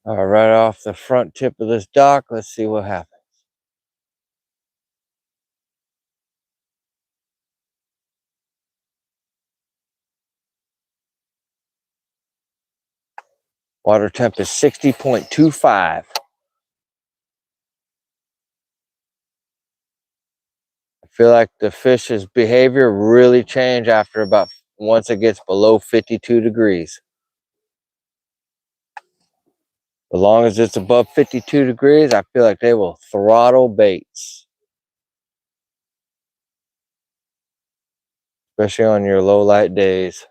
All right, right off the front tip of this dock. Let's see what happens. Water temp is 60.25. I feel like the fish's behavior really change after about once it gets below 52 degrees. As long as it's above 52 degrees, I feel like they will throttle baits. Especially on your low light days.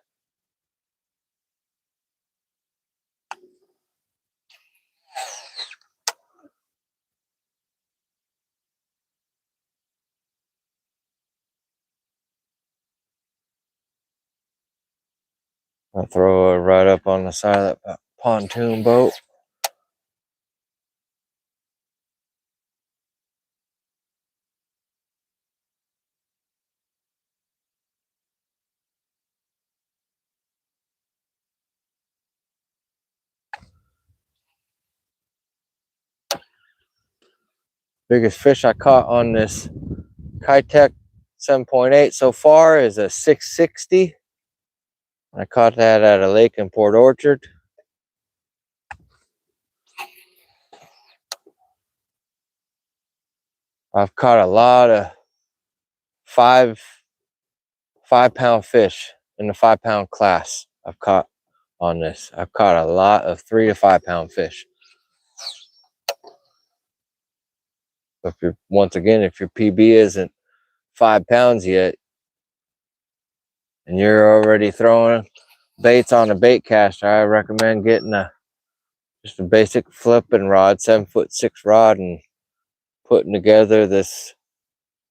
I'll throw it right up on the side of that pontoon boat. Biggest fish I caught on this Kitsap 7.8 so far is a 660. I caught that at a lake in Port Orchard. I've caught a lot of 5 pound fish in the 5 pound class. I've caught on this. I've caught a lot of 3 to 5 pound fish. If you're, once again, if your PB isn't 5 pounds yet, and you're already throwing baits on a bait caster, I recommend getting just a basic flipping rod, 7'6" rod, and putting together this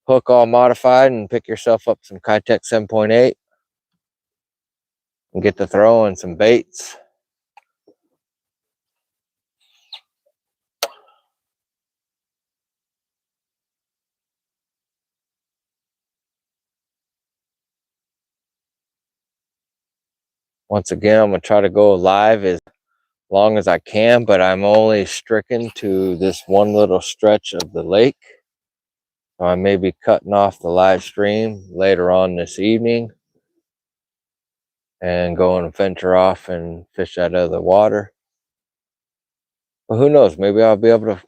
hook all modified, and pick yourself up some Kitsap 7.8 and get to throwing some baits. Once again, I'm gonna try to go live as long as I can, but I'm only stricken to this one little stretch of the lake. So I may be cutting off the live stream later on this evening and go and venture off and fish out of the water. But who knows, maybe I'll be able to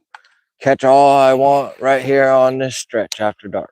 catch all I want right here on this stretch after dark.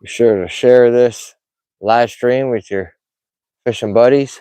Be sure to share this live stream with your fishing buddies.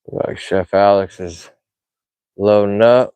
Like Chef Alex is loading up.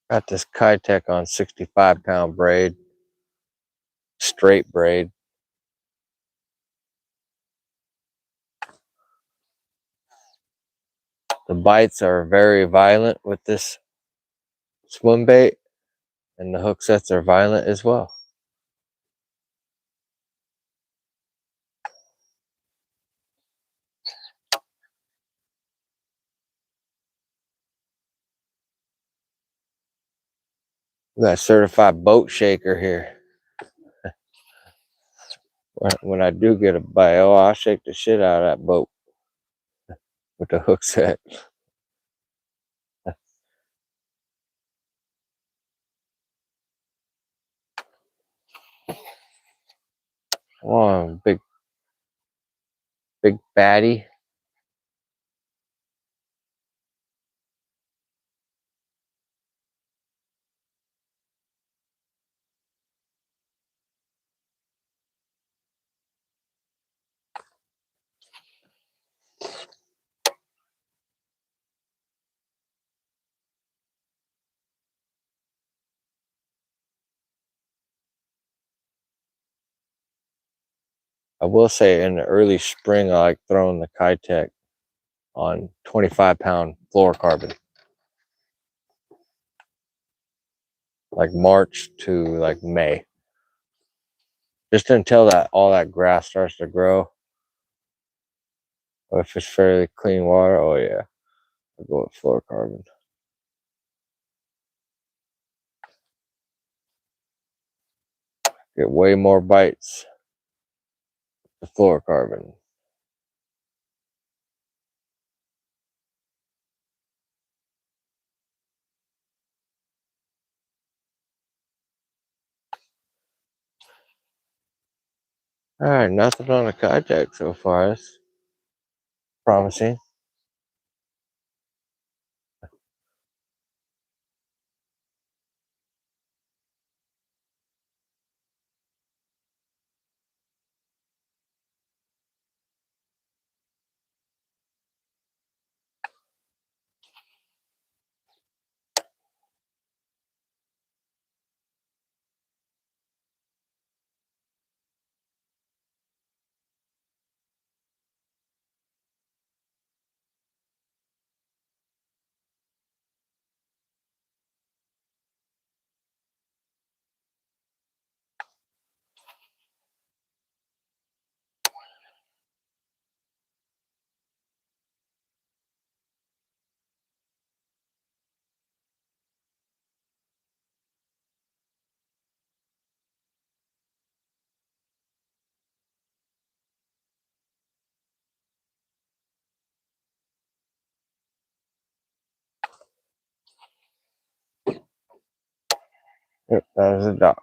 Got this Kitech on 65-pound braid, straight braid. The bites are very violent with this swim bait, and the hook sets are violent as well. We got a certified boat shaker here. When I do get a bite, oh, I'll shake the shit out of that boat with the hook set. Come on, big fatty. I will say in the early spring, I like throwing the Kitech on 25-pound fluorocarbon. Like March to like May. Just until all that grass starts to grow. Or if it's fairly clean water, oh yeah, I'll go with fluorocarbon. Get way more bites with fluorocarbon. Alright, nothing on the Kitech so far. That's promising. Yep, that was a dock.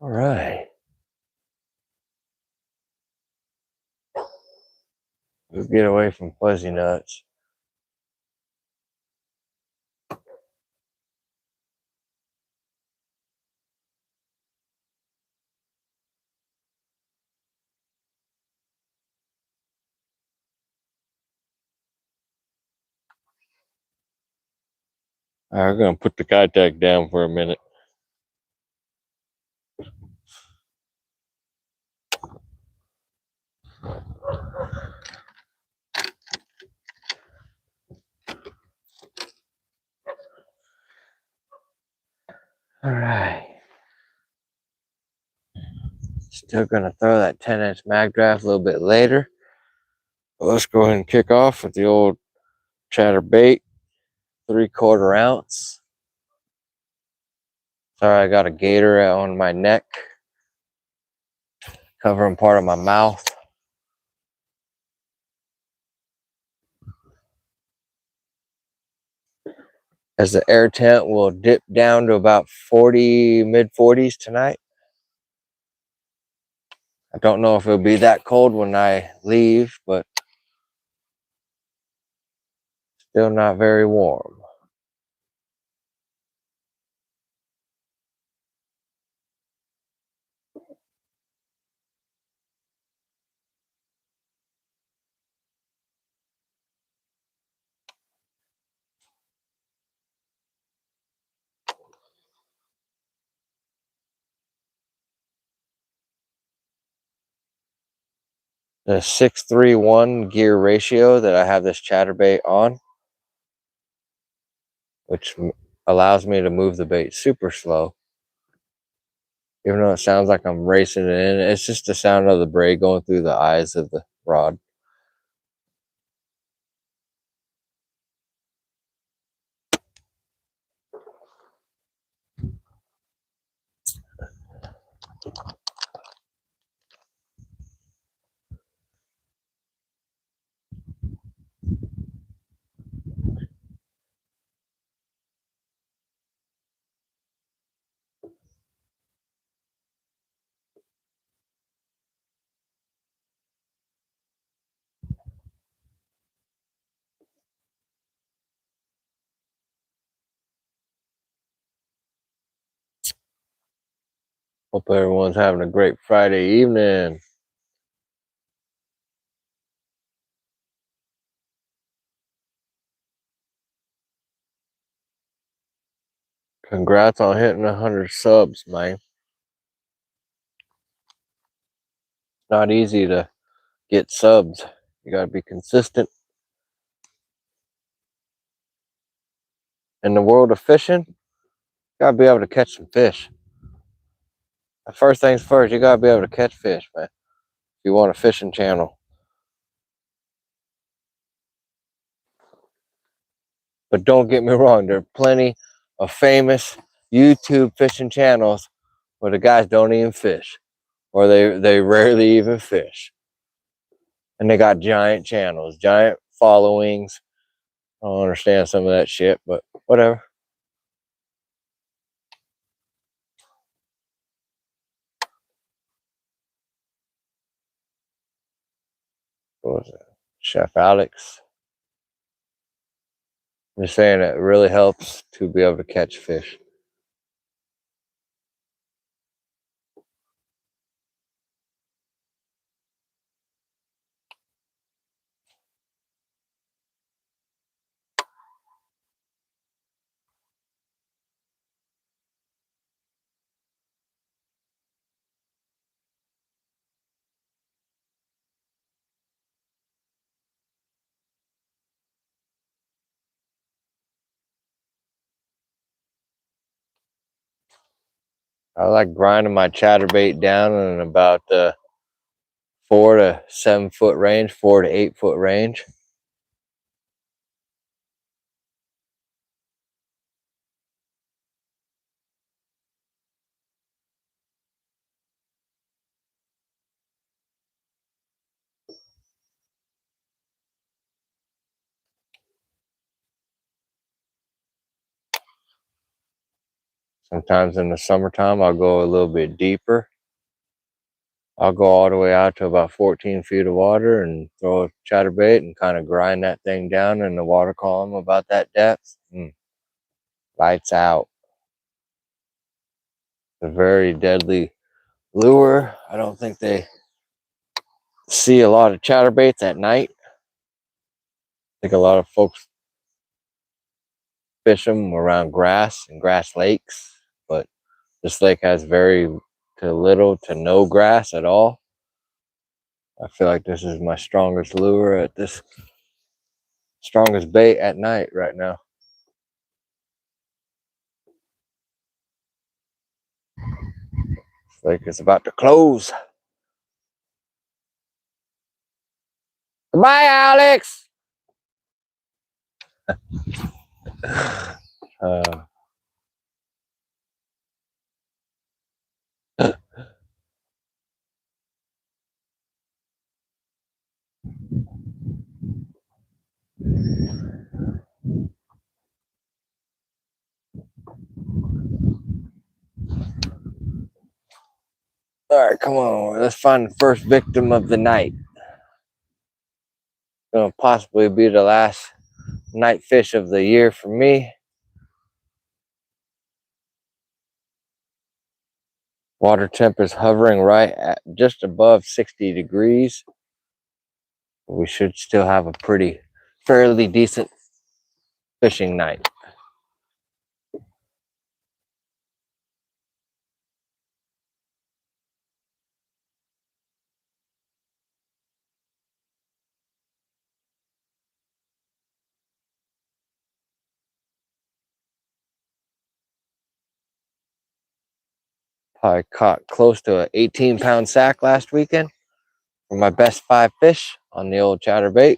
Alright. Let's get away from fuzzy nuts. Alright, we're gonna put the Kitech down for a minute. Alright. Still gonna throw that 10-inch mag draft a little bit later. But let's go ahead and kick off with the old Chatterbait, 3/4 ounce. Sorry, I got a gator on my neck, covering part of my mouth. as the air temp will dip down to about 40, mid 40s tonight. I don't know if it'll be that cold when I leave, but still not very warm. The 6:3:1 gear ratio that I have this chatterbait on, which allows me to move the bait super slow. Even though it sounds like I'm racing it in, it's just the sound of the braid going through the eyes of the rod. Hope everyone's having a great Friday evening. Congrats on hitting 100 subs, man. Not easy to get subs. You gotta be consistent. In the world of fishing, you gotta be able to catch some fish. First things first, you gotta be able to catch fish, man. If you want a fishing channel. But don't get me wrong, there are plenty of famous YouTube fishing channels where the guys don't even fish. Or they rarely even fish. And they got giant channels, giant followings. I don't understand some of that shit, but whatever. What was it? Chef Alex. I'm just saying it really helps to be able to catch fish. I like grinding my chatterbait down in about the 4 to 7 foot range, 4 to 8 foot range. Sometimes in the summertime, I'll go a little bit deeper. I'll go all the way out to about 14 feet of water and throw a chatterbait and kind of grind that thing down in the water column about that depth. Lights out. It's a very deadly lure. I don't think they see a lot of chatterbaits at night. I think a lot of folks fish them around grass and grass lakes, but this lake has very to little to no grass at all. I feel like this is my strongest lure at this strongest bait at night right now. This lake is about to close. Goodbye, Alex. uh, All right, come on. Let's find the first victim of the night. Gonna possibly be the last night fish of the year for me. Water temp is hovering right at just above 60 degrees. We should still have a fairly decent fishing night. I caught close to an 18-pound sack last weekend for my best 5 fish on the old chatterbait.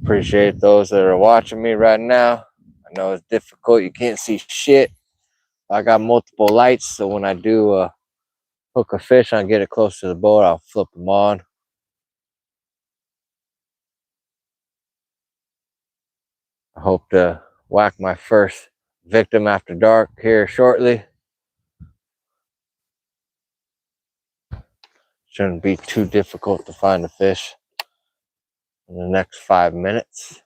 Appreciate those that are watching me right now. I know it's difficult. You can't see shit. I got multiple lights, so when I do hook a fish and I get it close to the boat, I'll flip them on. I hope to whack my first victim after dark here shortly. Shouldn't be too difficult to find a fish in the next 5 minutes,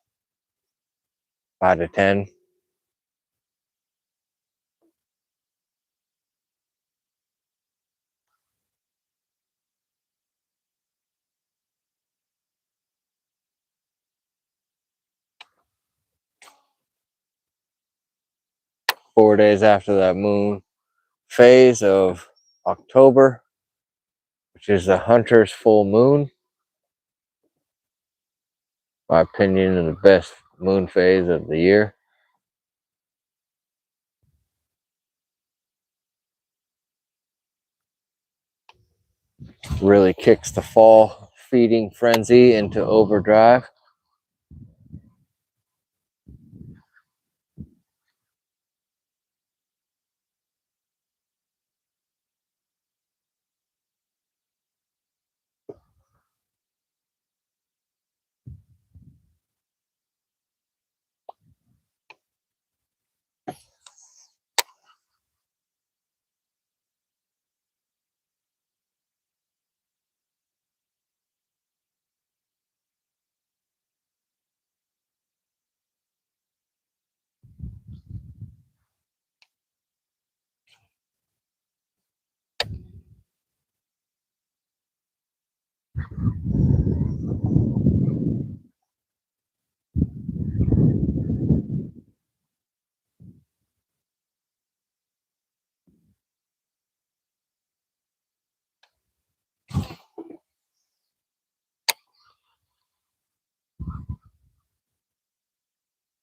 5 to 10. Four days after that moon phase of October, which is the hunter's full moon. My opinion, is the best moon phase of the year. Really kicks the fall feeding frenzy into overdrive.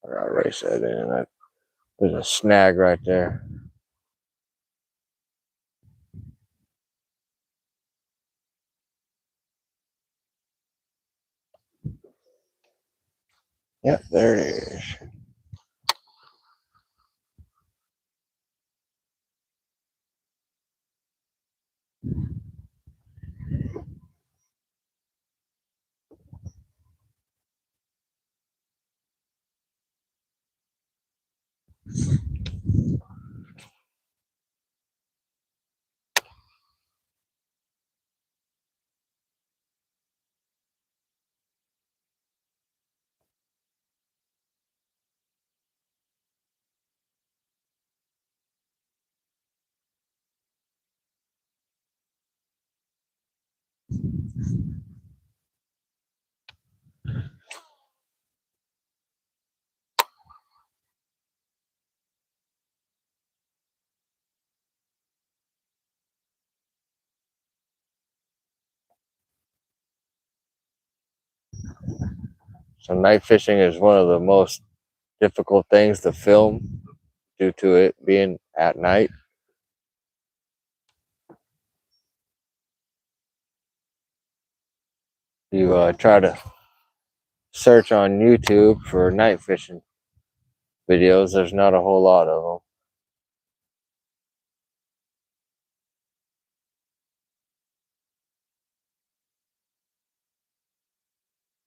I gotta race that in. There's a snag right there. Yep, there it is. So night fishing is one of the most difficult things to film due to it being at night. You try to search on YouTube for night fishing videos, there's not a whole lot of them.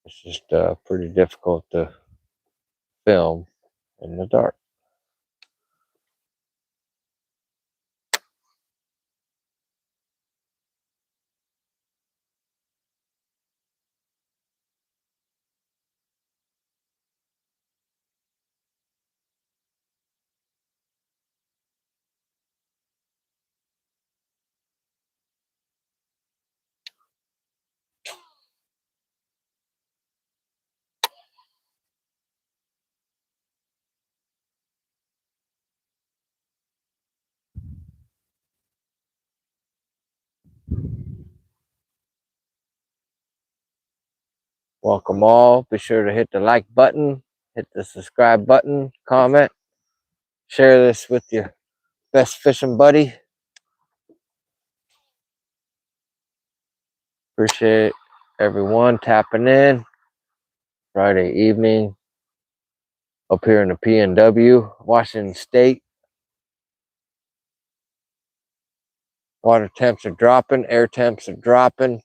It's just pretty difficult to film in the dark. Welcome all. Be sure to hit the like button, hit the subscribe button, comment, share this with your best fishing buddy. Appreciate everyone tapping in Friday evening up here in the PNW, Washington State. Water temps are dropping, air temps are dropping.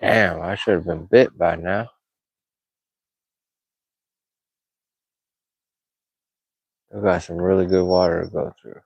Damn, I should have been bit by now. I've got some really good water to go through.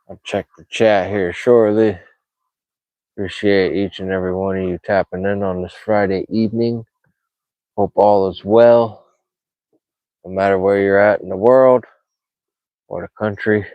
I'll check the chat here shortly. Appreciate each and every one of you tapping in on this Friday evening. Hope all is well, no matter where you're at in the world or the country.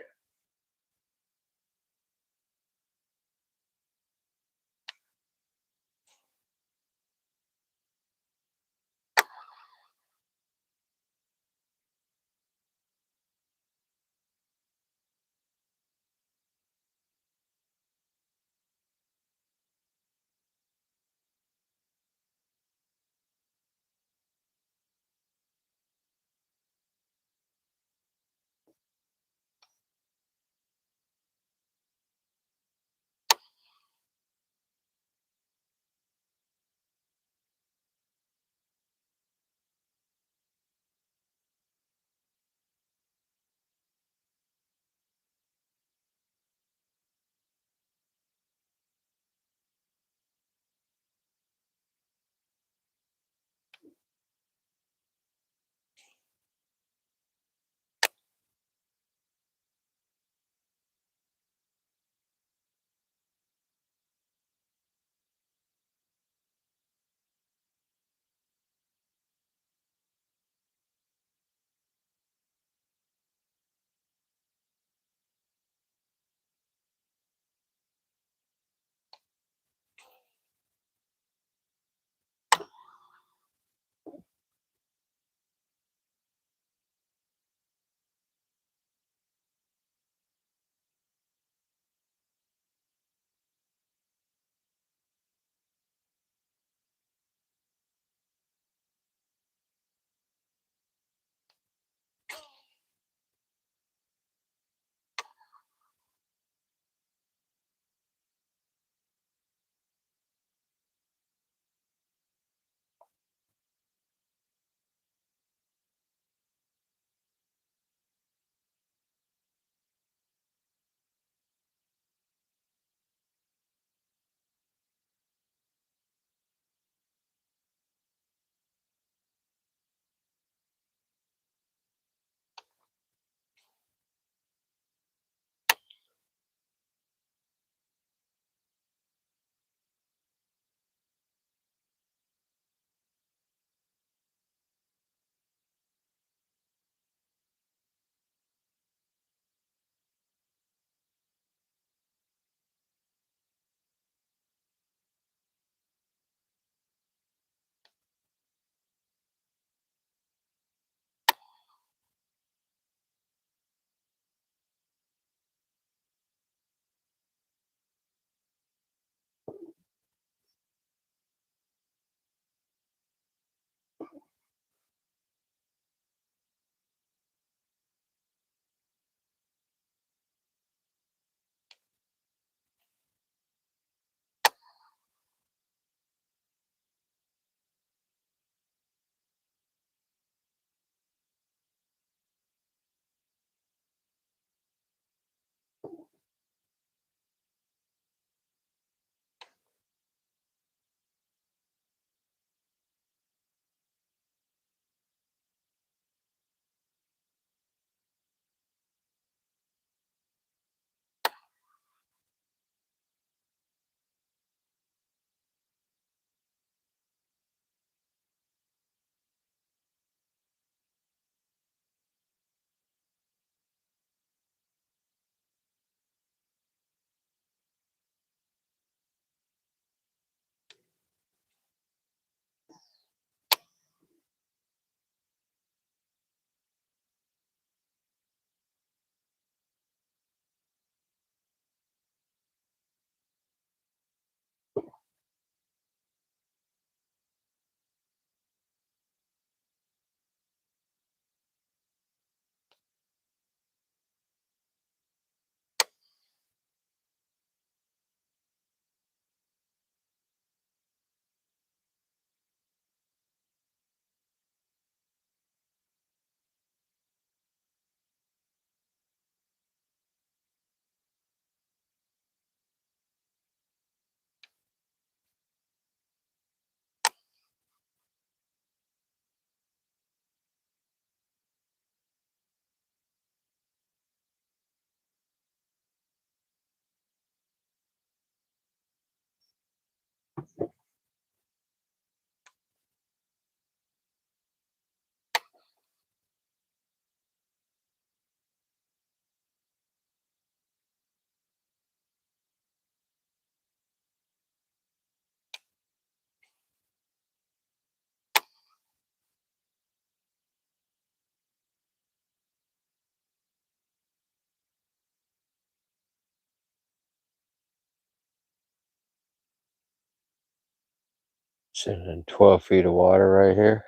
Sitting in 12 feet of water right here.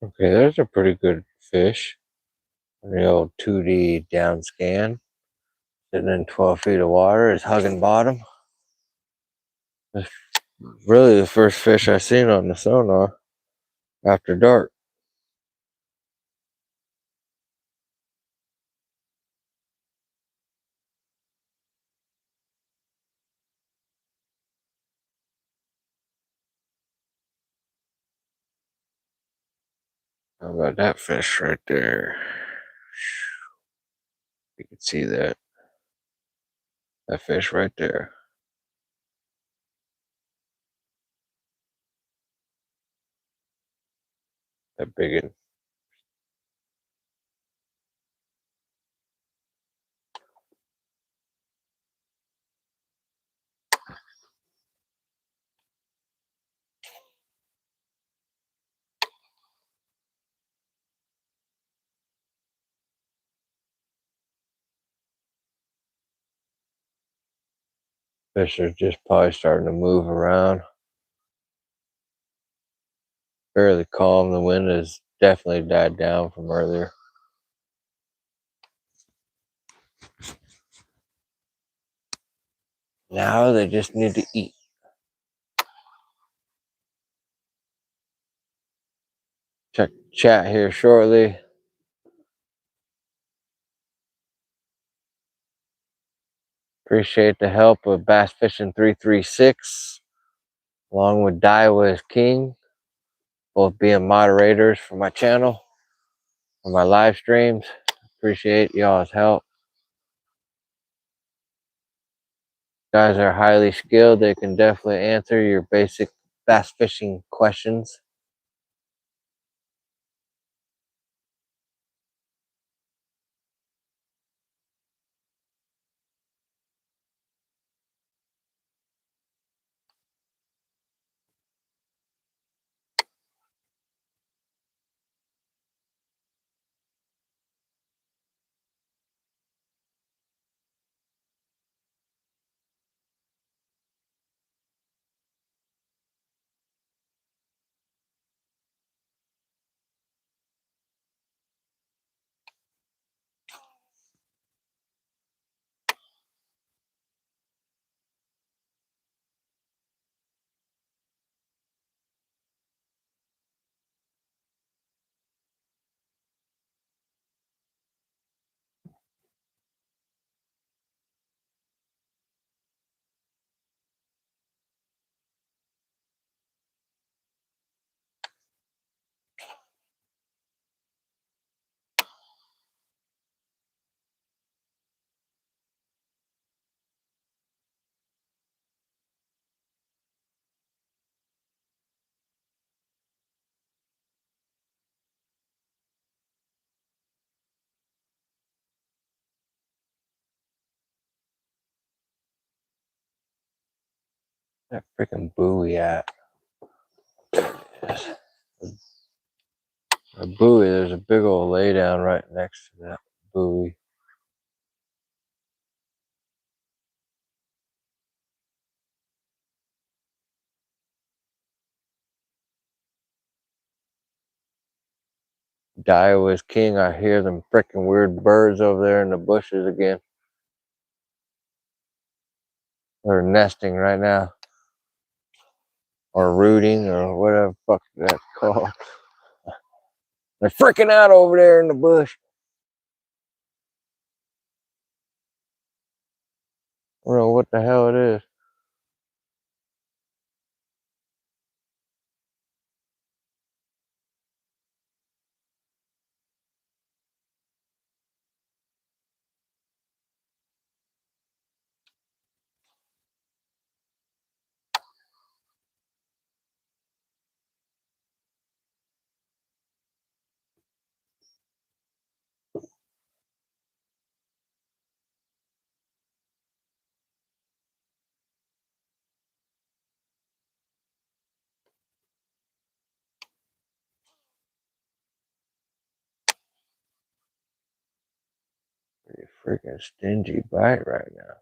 Okay, there's a pretty good fish. The old 2D down scan. Sitting in 12 feet of water is hugging bottom. That's really the first fish I seen on the sonar after dark. How about that fish right there? You can see that. That fish right there. That big one. Fish are just probably starting to move around. Fairly calm. The wind has definitely died down from earlier. Now they just need to eat. Check chat here shortly. Appreciate the help of Bass Fishing 336, along with Daiwa is King, both being moderators for my channel, for my live streams. Appreciate y'all's help. Guys are highly skilled. They can definitely answer your basic bass fishing questions. That freaking buoy at? A buoy, there's a big old laydown right next to that buoy. Daiwa's king. I hear them freaking weird birds over there in the bushes again. They're nesting right now. Or rooting or whatever the fuck that's called. They're freaking out over there in the bush. I don't know what the hell it is. Pretty freaking stingy bite right now.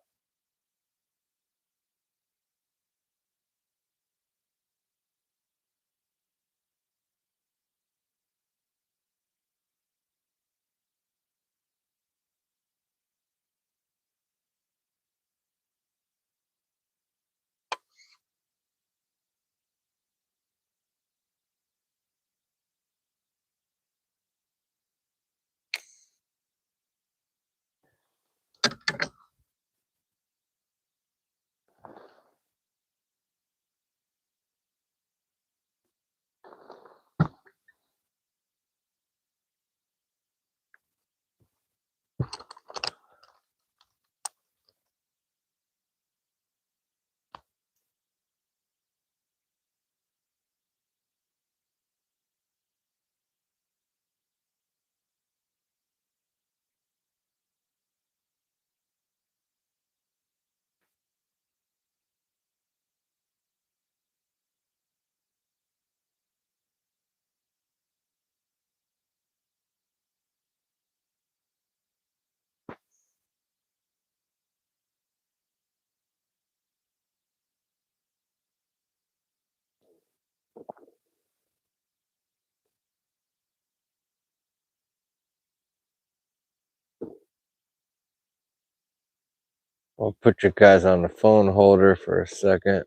I'll put you guys on the phone holder for a second.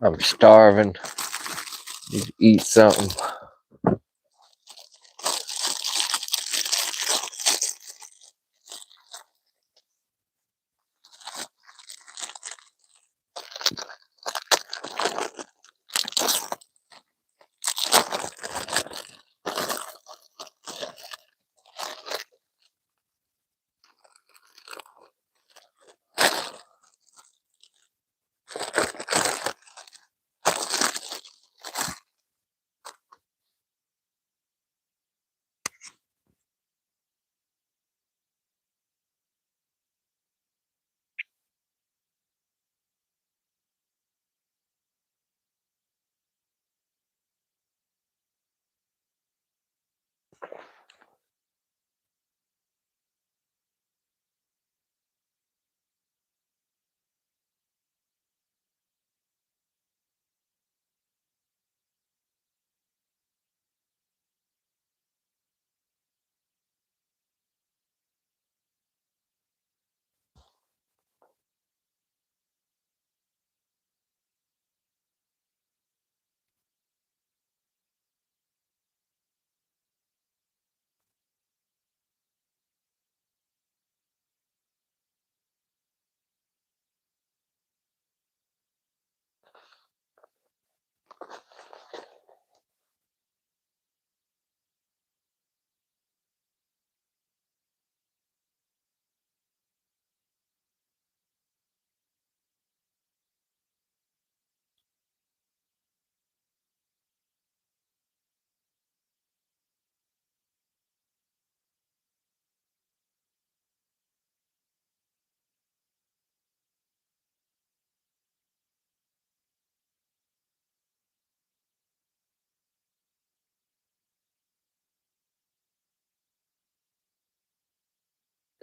I'm starving. Need to eat something.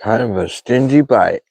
Kind of a stingy bite.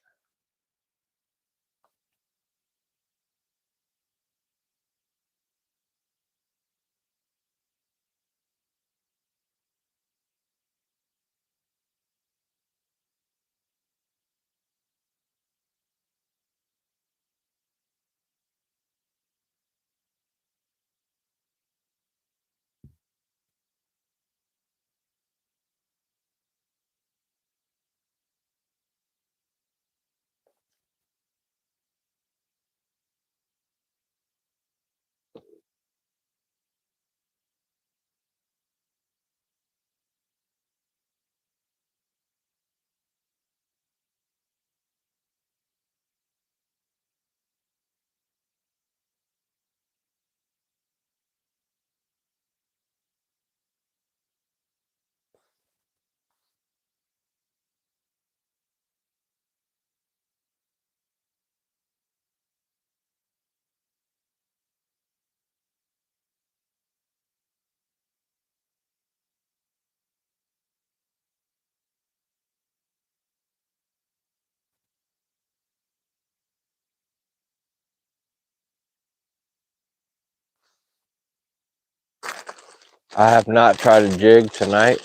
I have not tried a jig tonight.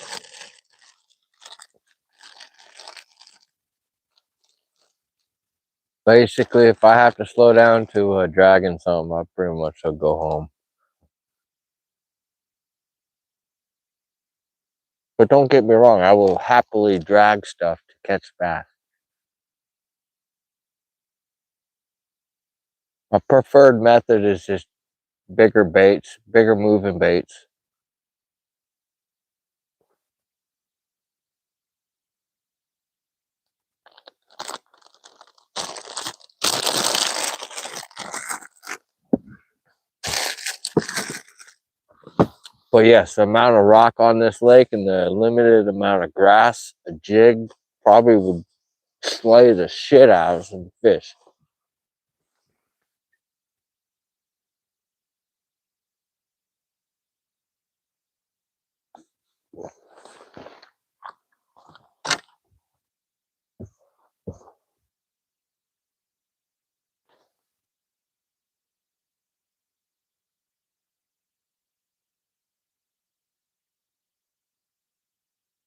Basically, if I have to slow down to dragging something, I pretty much will go home. But don't get me wrong, I will happily drag stuff to catch bass. My preferred method is just bigger baits, bigger moving baits. But yes, the amount of rock on this lake and the limited amount of grass, a jig probably would slay the shit out of some fish.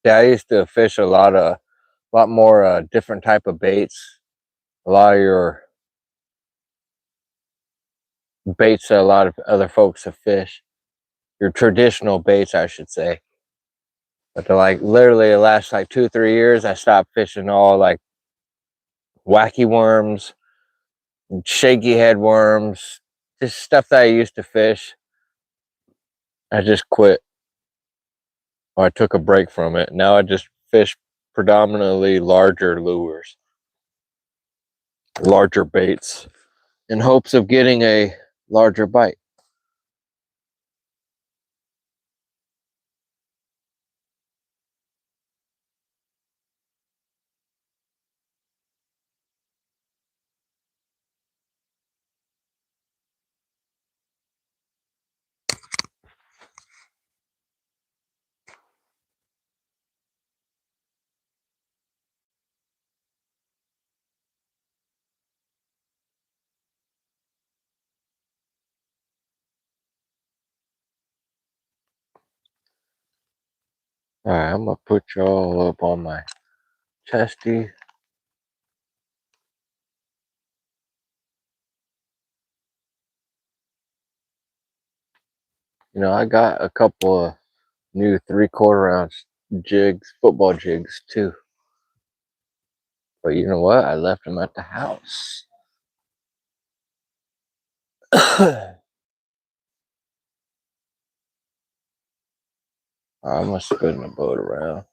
Yeah, I used to fish a lot more different type of baits. A lot of your baits that a lot of other folks have fished. Your traditional baits, I should say. But like literally the last like 2-3 years, I stopped fishing all like wacky worms, shaky head worms, just stuff that I used to fish. I just quit, or I took a break from it. Now I just fish predominantly larger lures, larger baits, in hopes of getting a larger bite. All right, I'm gonna put y'all up on my chesty. You know, I got a couple of new 3/4 ounce jigs, football jigs too. But you know what? I left them at the house. I'm gonna spin the boat around.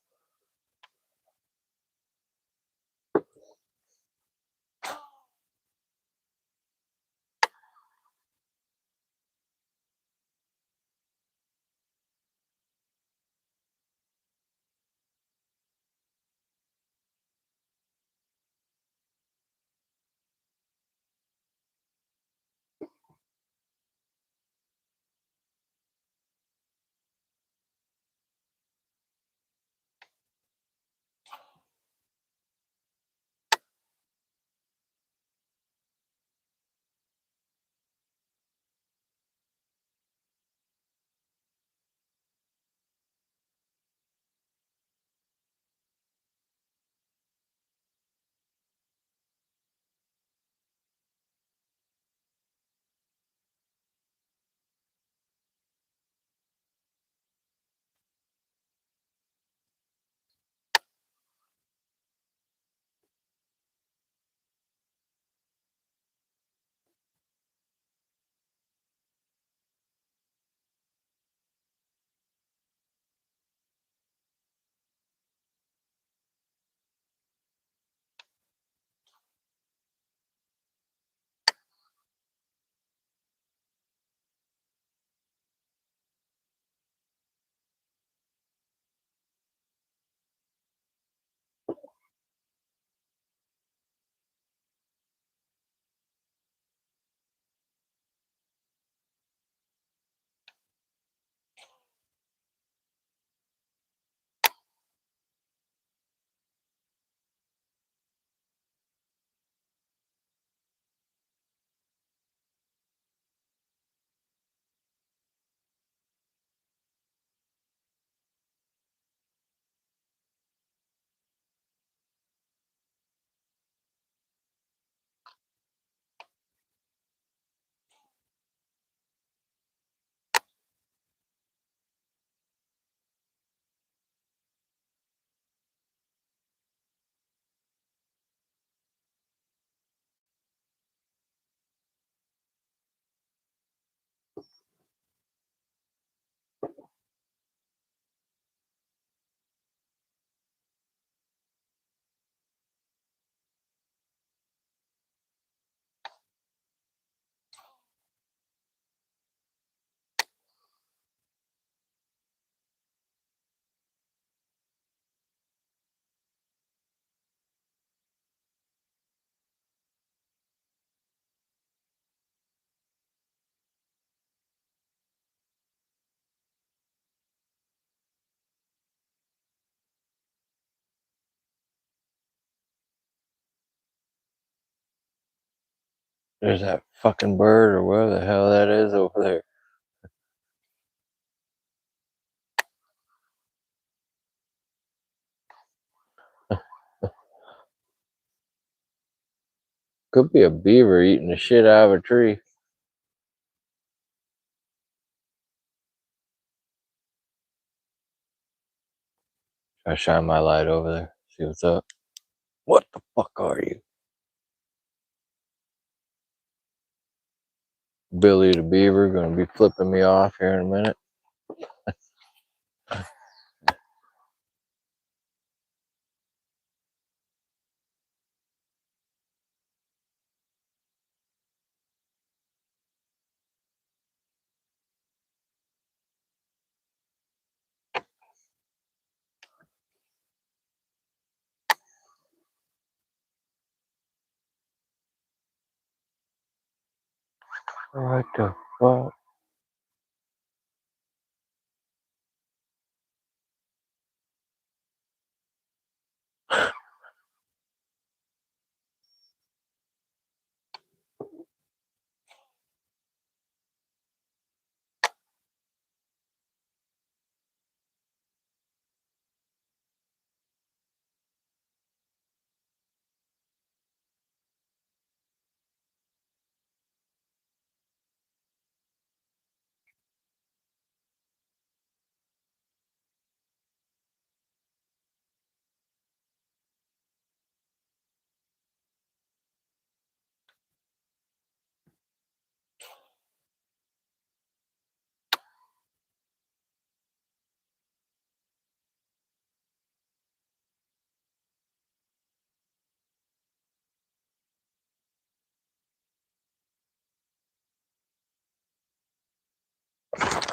There's that fucking bird or whatever the hell that is over there. Could be a beaver eating the shit out of a tree. I shine my light over there. See what's up. What the fuck are you? Billy the beaver gonna be flipping me off here in a minute. What the fuck?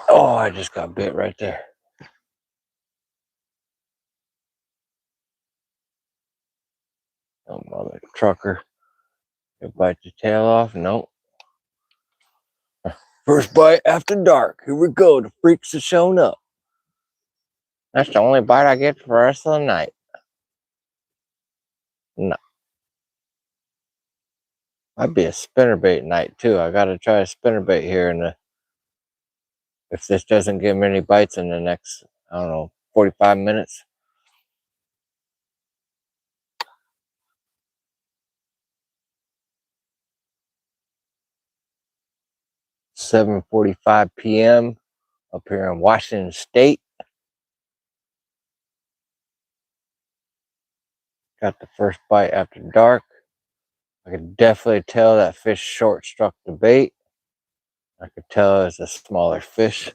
Oh, I just got bit right there. Oh, mother trucker. You bite your tail off? Nope. First bite after dark. Here we go. The freaks have shown up. That's the only bite I get for the rest of the night. No. Might be a spinnerbait night too. I gotta try a spinnerbait here in the, if this doesn't give me any bites in the next, I don't know, 45 minutes. $7:45 p.m. up here in Washington State. Got the first bite after dark. I could definitely tell that fish short struck the bait. I could tell it's a smaller fish.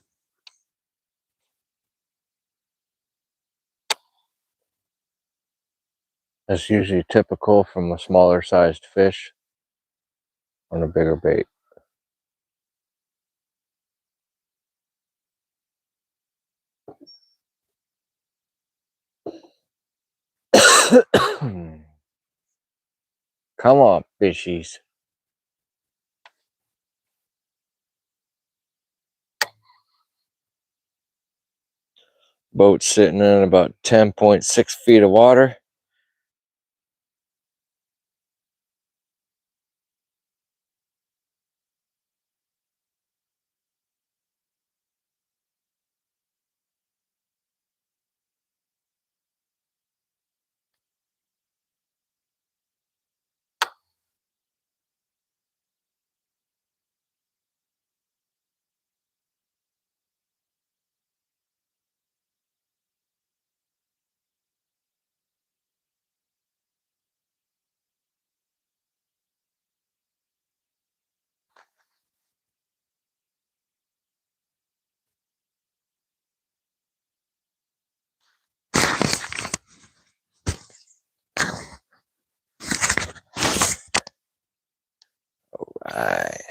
That's usually typical from a smaller sized fish on a bigger bait. Come on, fishies. Boat sitting in about 10.6 feet of water. Right.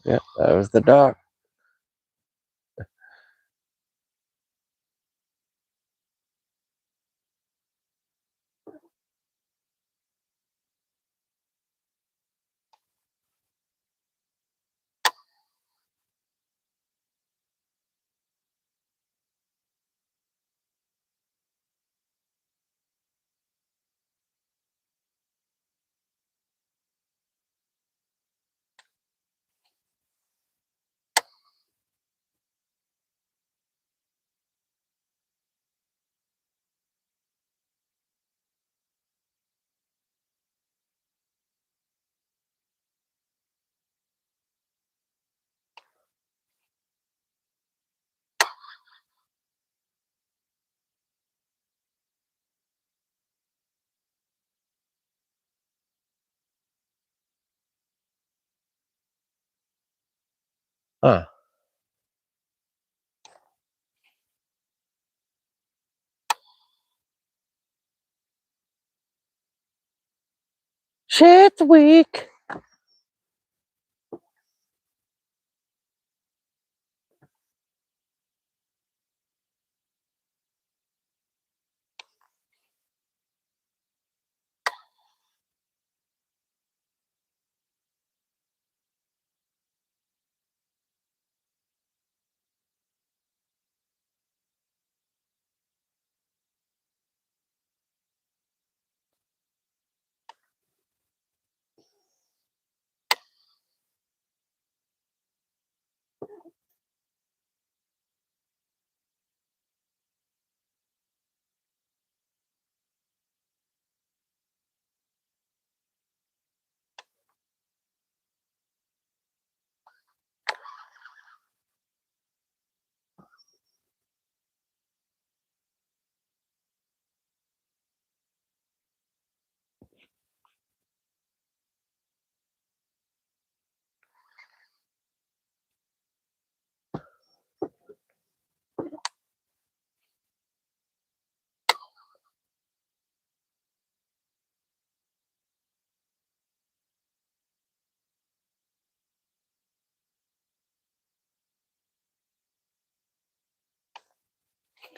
Yep, that was the dock. Huh. Shit's weak.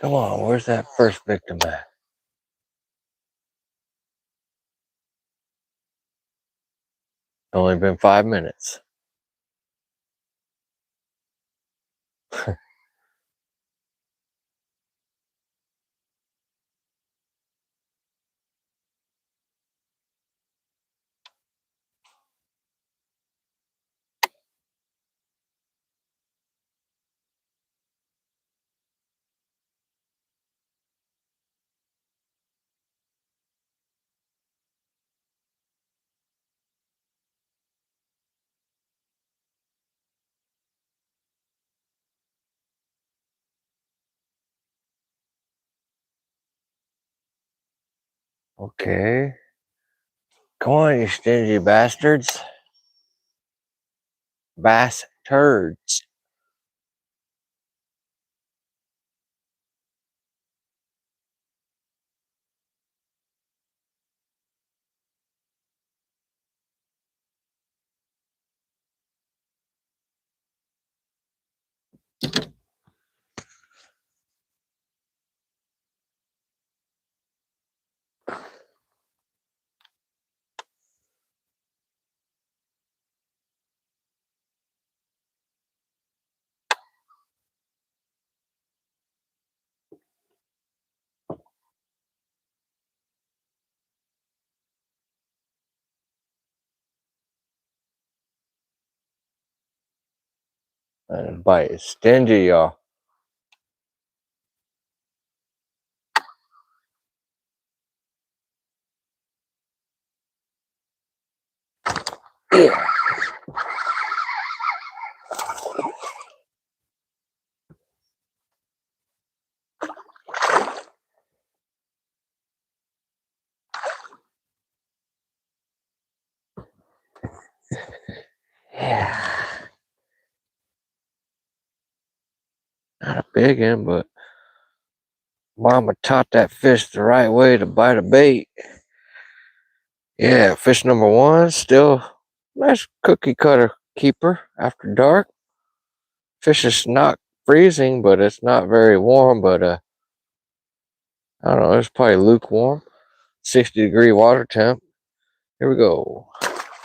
Come on, where's that first victim at? Only been 5 minutes. Okay. Come on, you stingy bastards. Bass turds. That bite is stingy, y'all. Yeah. Not a big one, but Mama taught that fish the right way to bite a bait. Yeah, fish number one, still nice cookie cutter keeper after dark. Fish is not freezing, but it's not very warm, but I don't know, it's probably lukewarm. 60-degree water temp. Here we go.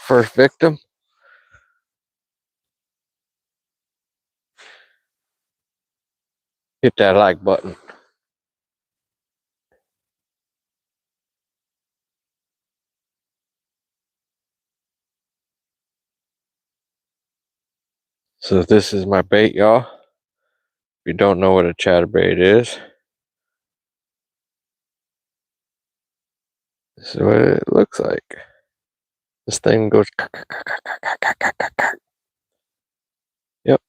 First victim. Hit that like button. So this is my bait, y'all. If you don't know what a chatterbait is, this is what it looks like. This thing goes. Yep,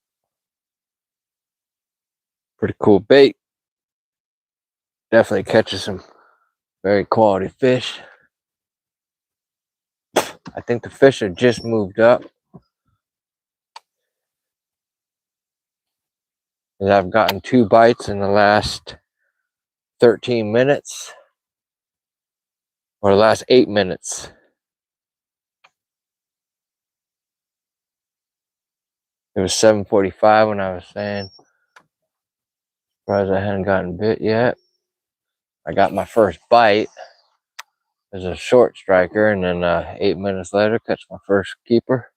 pretty cool bait. Definitely catches some very quality fish. I think the fish have just moved up. is I've gotten 2 bites in the last 13 minutes, or the last 8 minutes. It was 7:45 when I was saying. Surprised I hadn't gotten bit yet. I got my first bite. It was a short striker, and then 8 minutes later, catch my first keeper.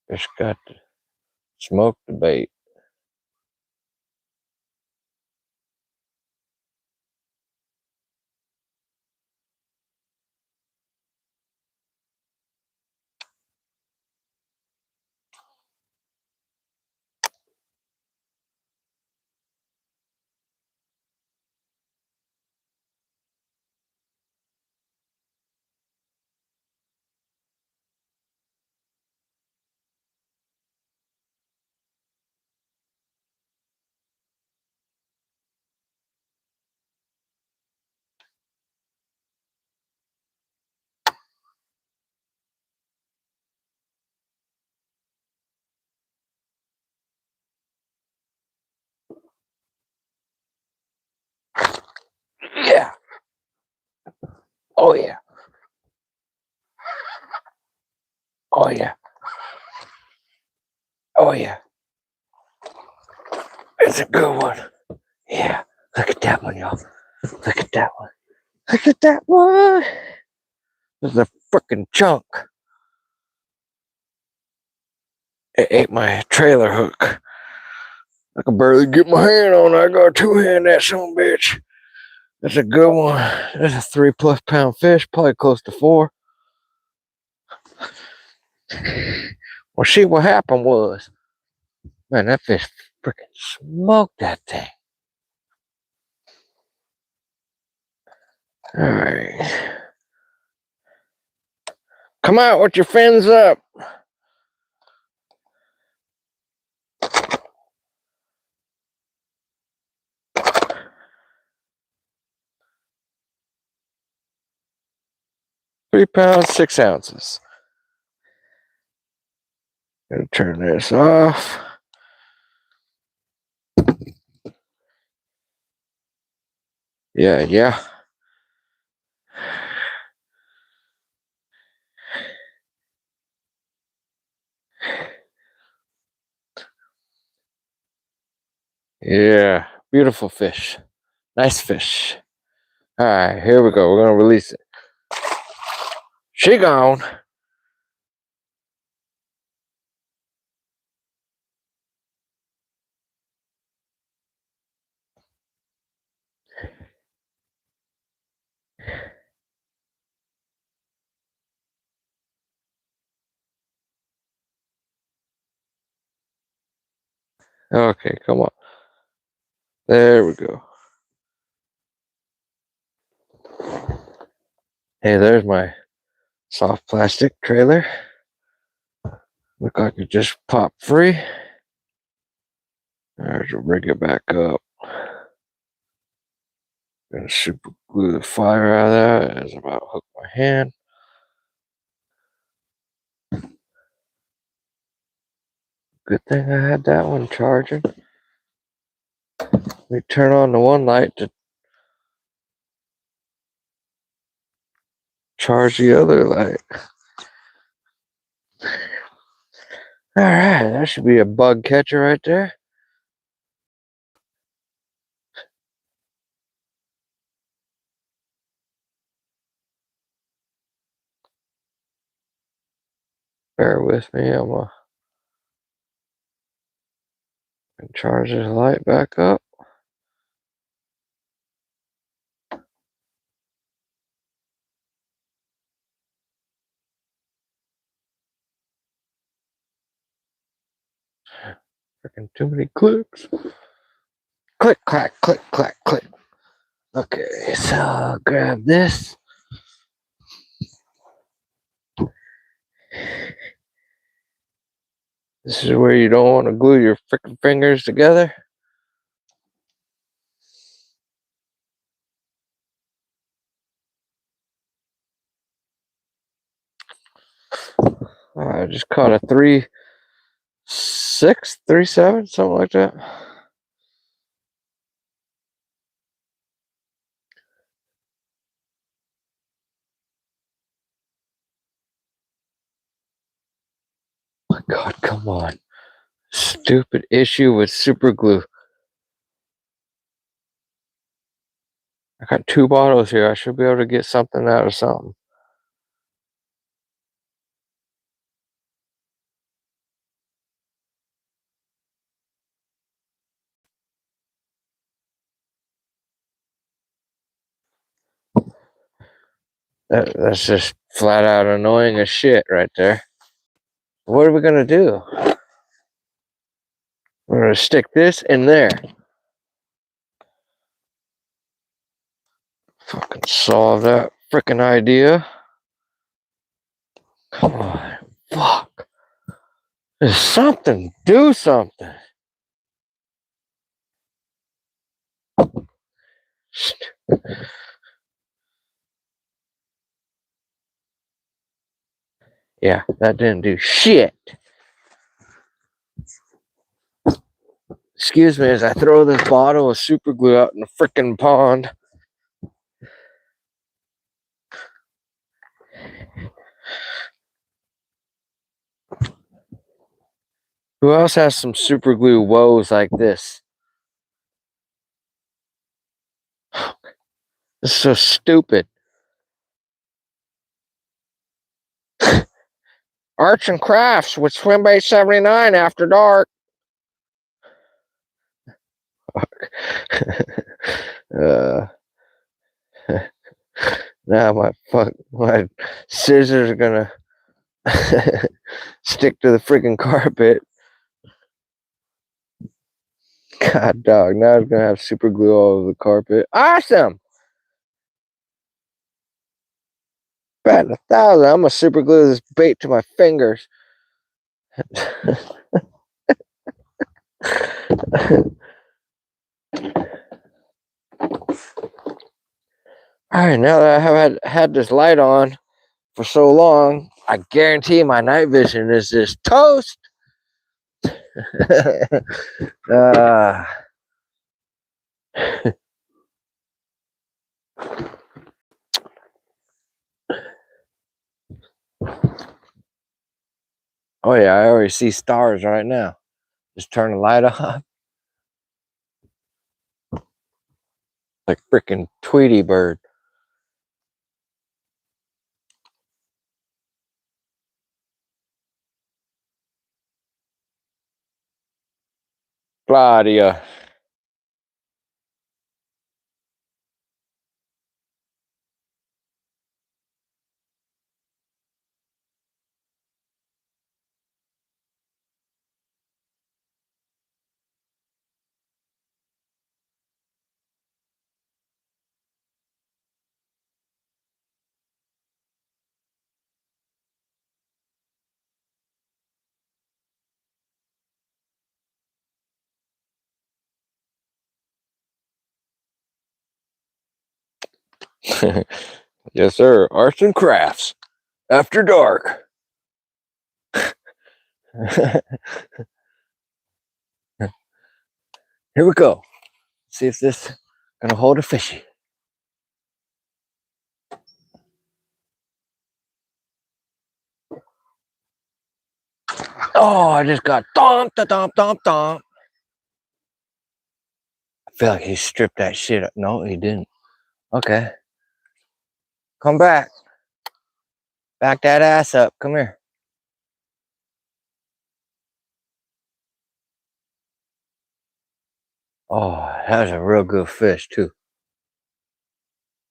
Just got to smoke the bait. Yeah. Oh yeah. Oh yeah. Oh yeah. It's a good one. Yeah. Look at that one, y'all. Look at that one. Look at that one. This is a freaking chunk. It ate my trailer hook. I can barely get my hand on it. I got 2-hand that son of a bitch. That's a good one. That's a 3+ pound fish, probably close to 4. Well, see, what happened was, man, that fish freaking smoked that thing. All right. Come out with your fins up. £3, 6 ounces. Gonna turn this off. Yeah. Yeah, beautiful fish. Nice fish. All right, here we go. We're gonna release it. She gone. Okay, come on. There we go. Hey, there's my soft plastic trailer. Look like it just popped free. Alright, we'll bring it back up. Gonna super glue the fire out of that as I'm about to hook my hand. Good thing I had that one charging. Let me turn on the one light to charge the other light. Alright, that should be a bug catcher right there. Bear with me, I'm gonna charge this light back up. Freaking too many clicks. Click, clack, click, clack, click. Okay, so I'll grab this. This is where you don't want to glue your freaking fingers together. I just caught a 3.6, 3.7, something like that. Oh my God, come on. Stupid issue with super glue. I got 2 bottles here. I should be able to get something out of something. That's just flat out annoying as shit right there. What are we gonna do? We're gonna stick this in there. Fucking solve that freaking idea. Come on. Fuck. There's something. Do something. Yeah, that didn't do shit. Excuse me as I throw this bottle of super glue out in the freaking pond. Who else has some super glue woes like this? This is so stupid. Arts and crafts with Swimbait 79 after dark. Now my scissors are gonna stick to the freaking carpet. God dog, now it's gonna have super glue all over the carpet. Awesome! Batting 1,000. I'm gonna super glue this bait to my fingers. Alright, now that I have had this light on for so long, I guarantee my night vision is just toast. Oh yeah, I already see stars right now. Just turn the light off. Like freaking Tweety Bird. Claudia. Yes, sir. Arts and crafts after dark. Here we go. See if this gonna hold a fishy. Oh, I just got thump, thump, thump, thump. I feel like he stripped that shit up. No, he didn't. Okay. Come back. Back that ass up. Come here. Oh, that was a real good fish, too.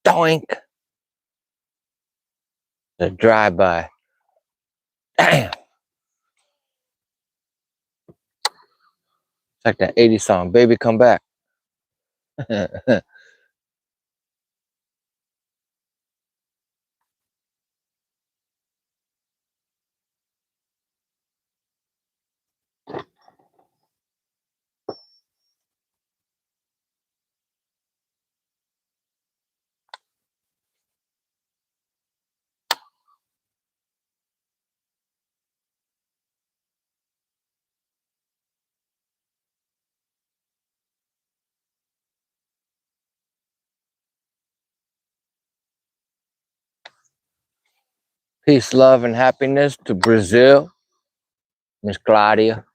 Doink. The drive-by. Damn. It's like that 80s song, Baby Come Back. Peace, love, and happiness to Brazil, Miss Claudia.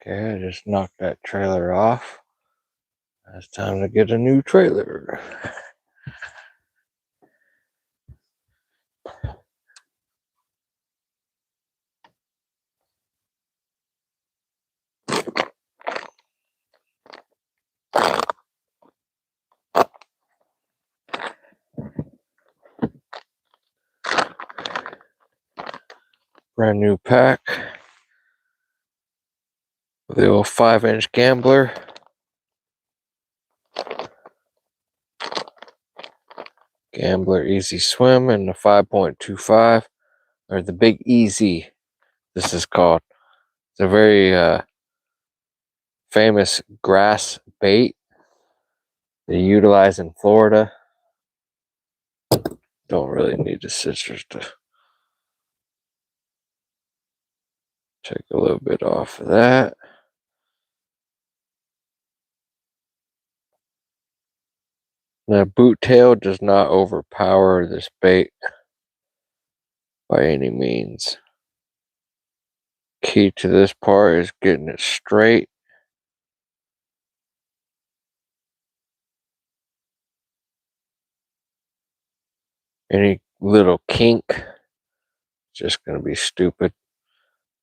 Okay, I just knocked that trailer off. It's time to get a new trailer. Brand new pack. The old 5-inch Gambler. Gambler Easy Swim and the 5.25, or the Big Easy, this is called. It's a very famous grass bait they utilize in Florida. Don't really need the scissors to take a little bit off of that. The boot tail does not overpower this bait by any means. Key to this part is getting it straight. Any little kink is just going to be stupid.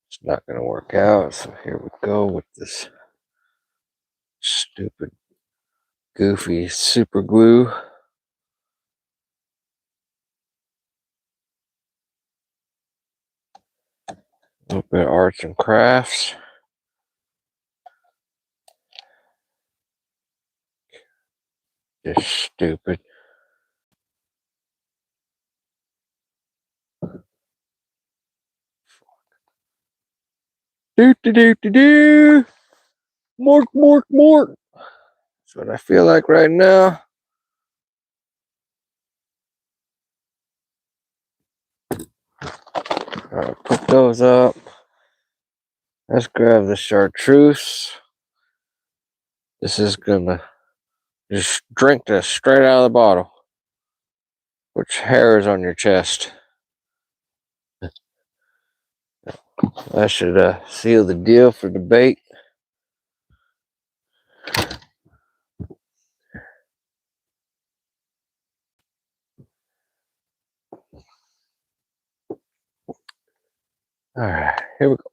It's not going to work out. So here we go with this stupid, goofy super glue. A little bit of arts and crafts. Just stupid. Do do do do do. Mork mork mork. That's what I feel like right now. Alright, put those up. Let's grab the chartreuse. This is gonna just drink this straight out of the bottle. Which hair is on your chest? That should seal the deal for the bait. Alright, here we go.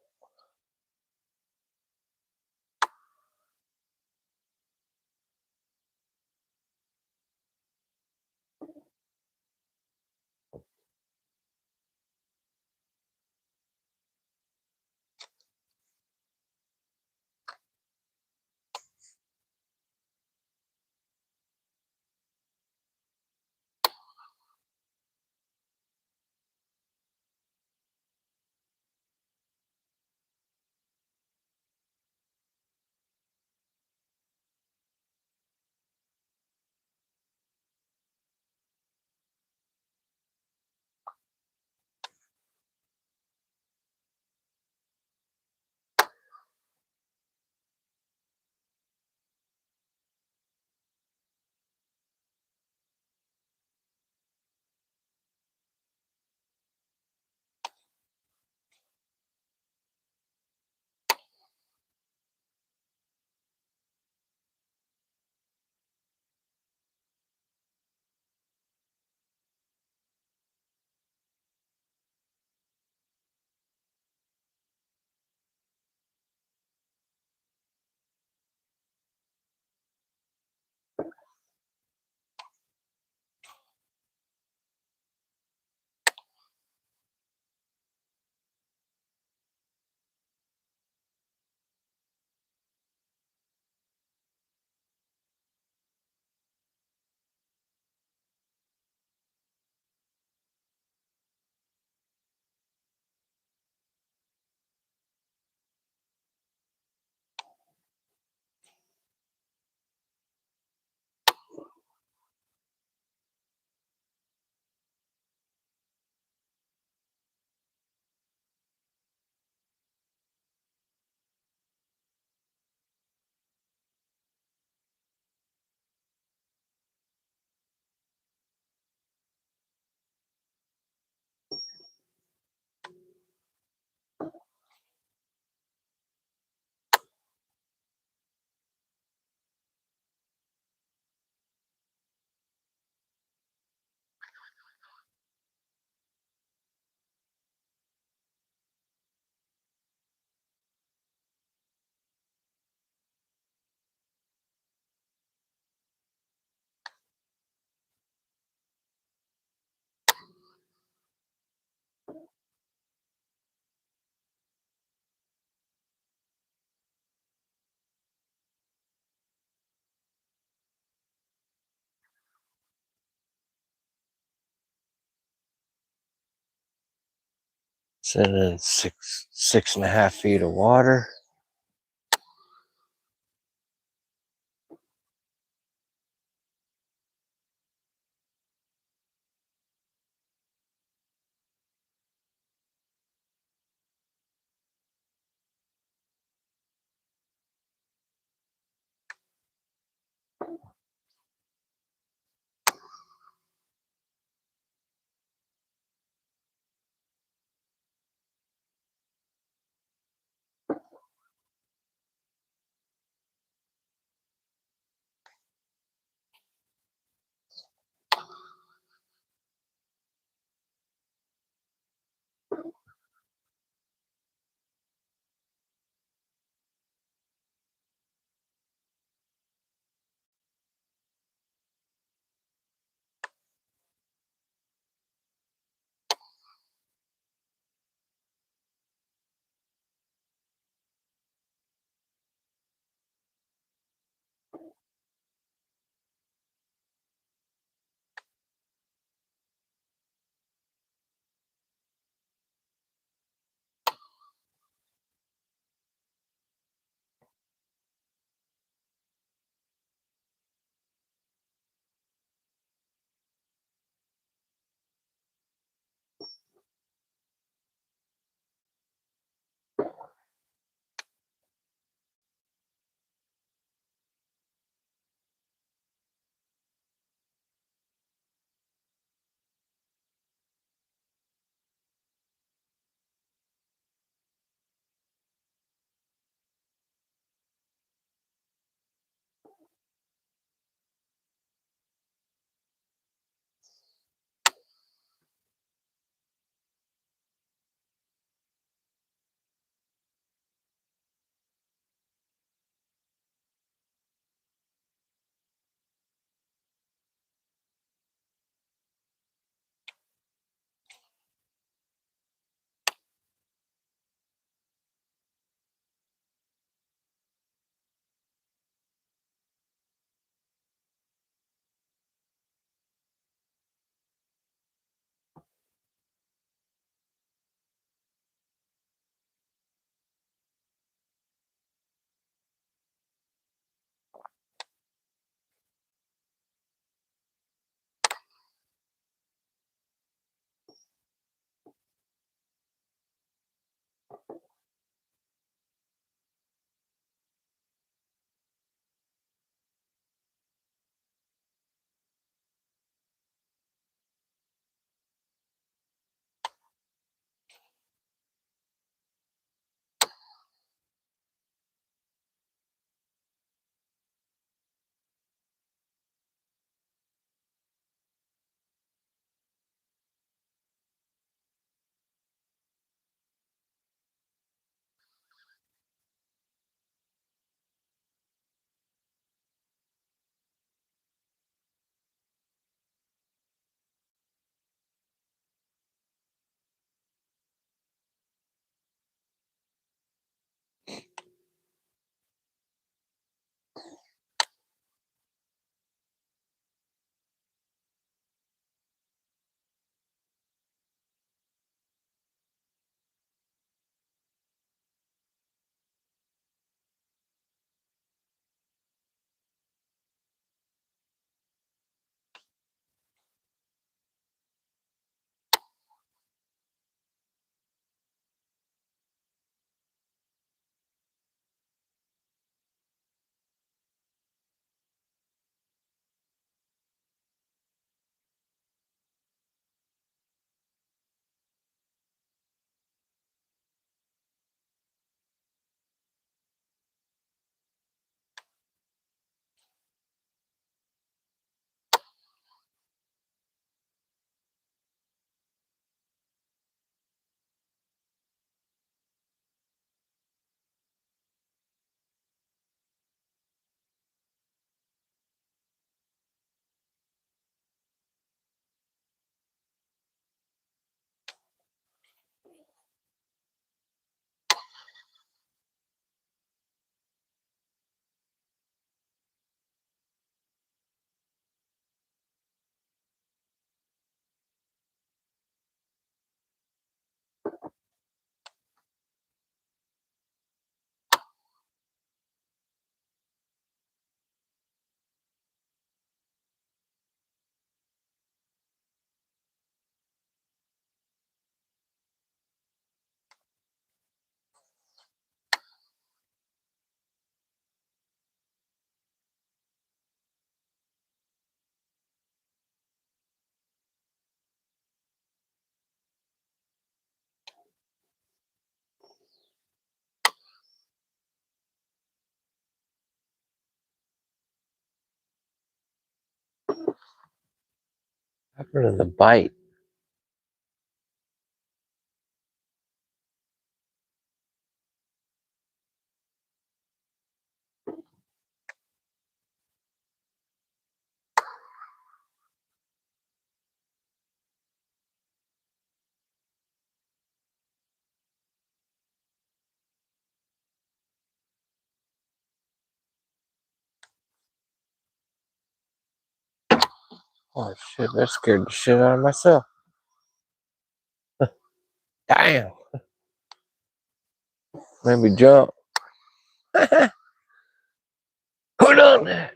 Sitting in 6.5 feet of water. What happened to the bite? Oh shit, that scared the shit out of myself. Damn. Made me jump. Hold on there.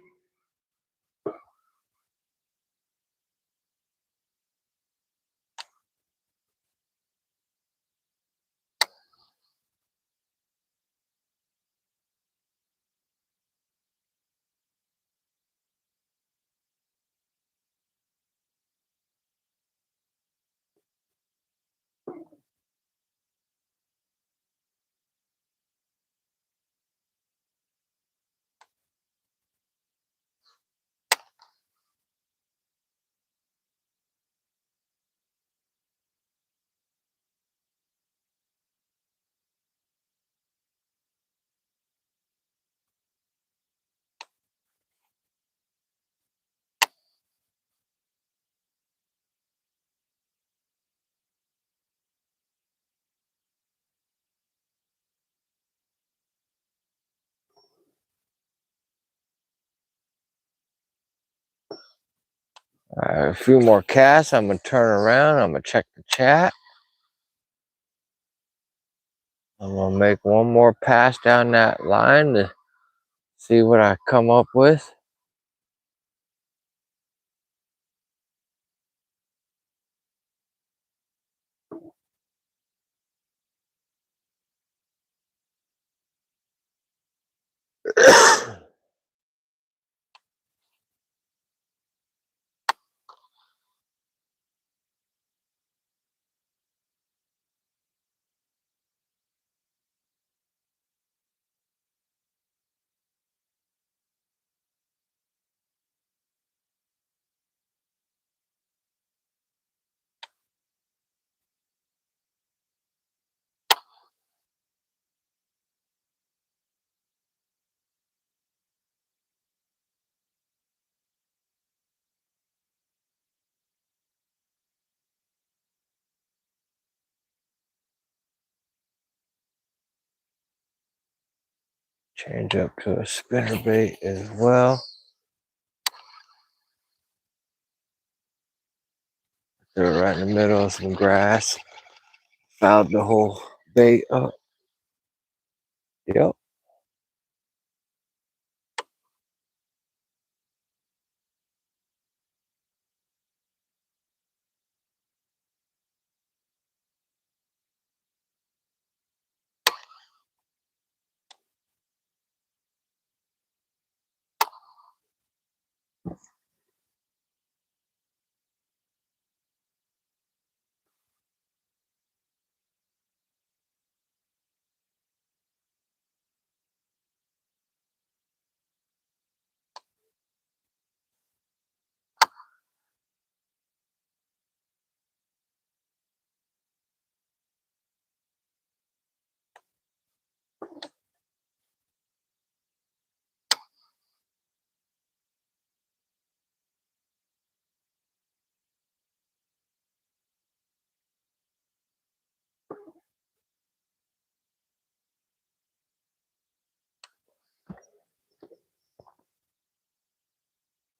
A few more casts. I'm gonna turn around. I'm gonna check the chat. I'm gonna make one more pass down that line to see what I come up with. Change up to a spinnerbait as well. Threw it right in the middle of some grass. Fouled the whole bait up. Yep.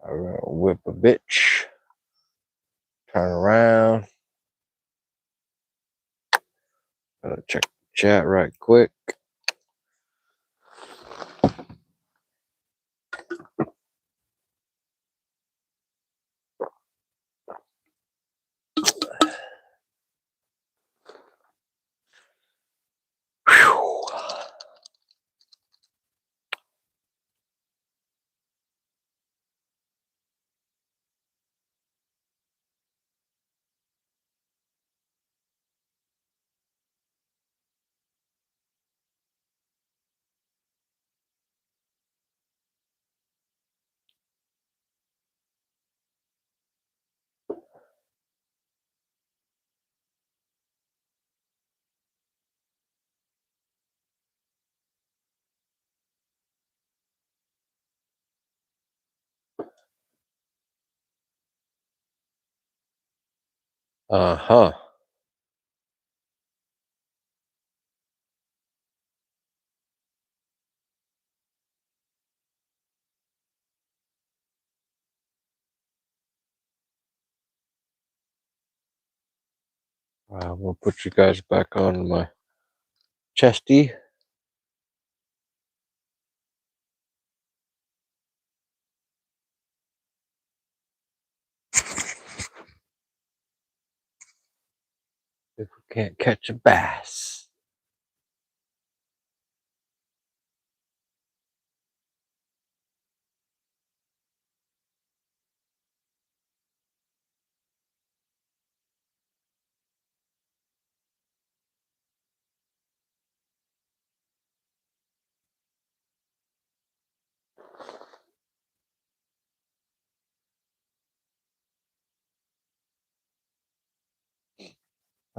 I'm gonna whip a bitch. Turn around. Gonna check the chat right quick. Whew. Uh-huh. We'll put you guys back on my chesty. If we can't catch a bass.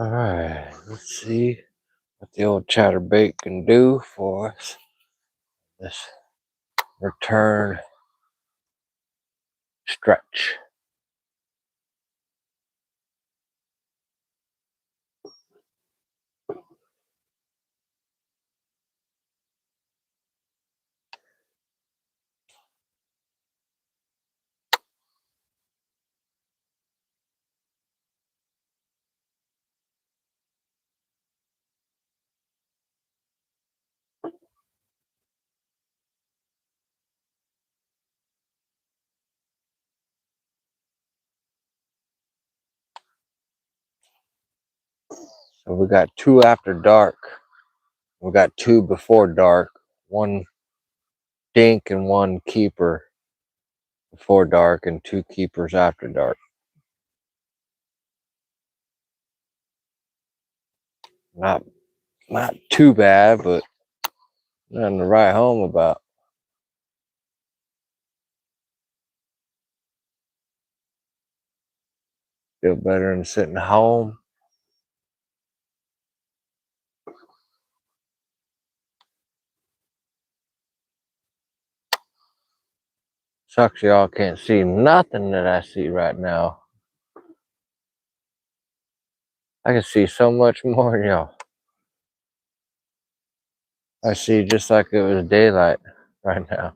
All right, let's see what the old chatterbait can do for us. This return stretch. So we got two after dark. We got two before dark. One dink and one keeper before dark, and two keepers after dark. Not too bad, but nothing to write home about. Feel better than sitting home. Sucks y'all can't see nothing that I see right now. I can see so much more than y'all. I see just like it was daylight right now.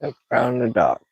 Up around the dock.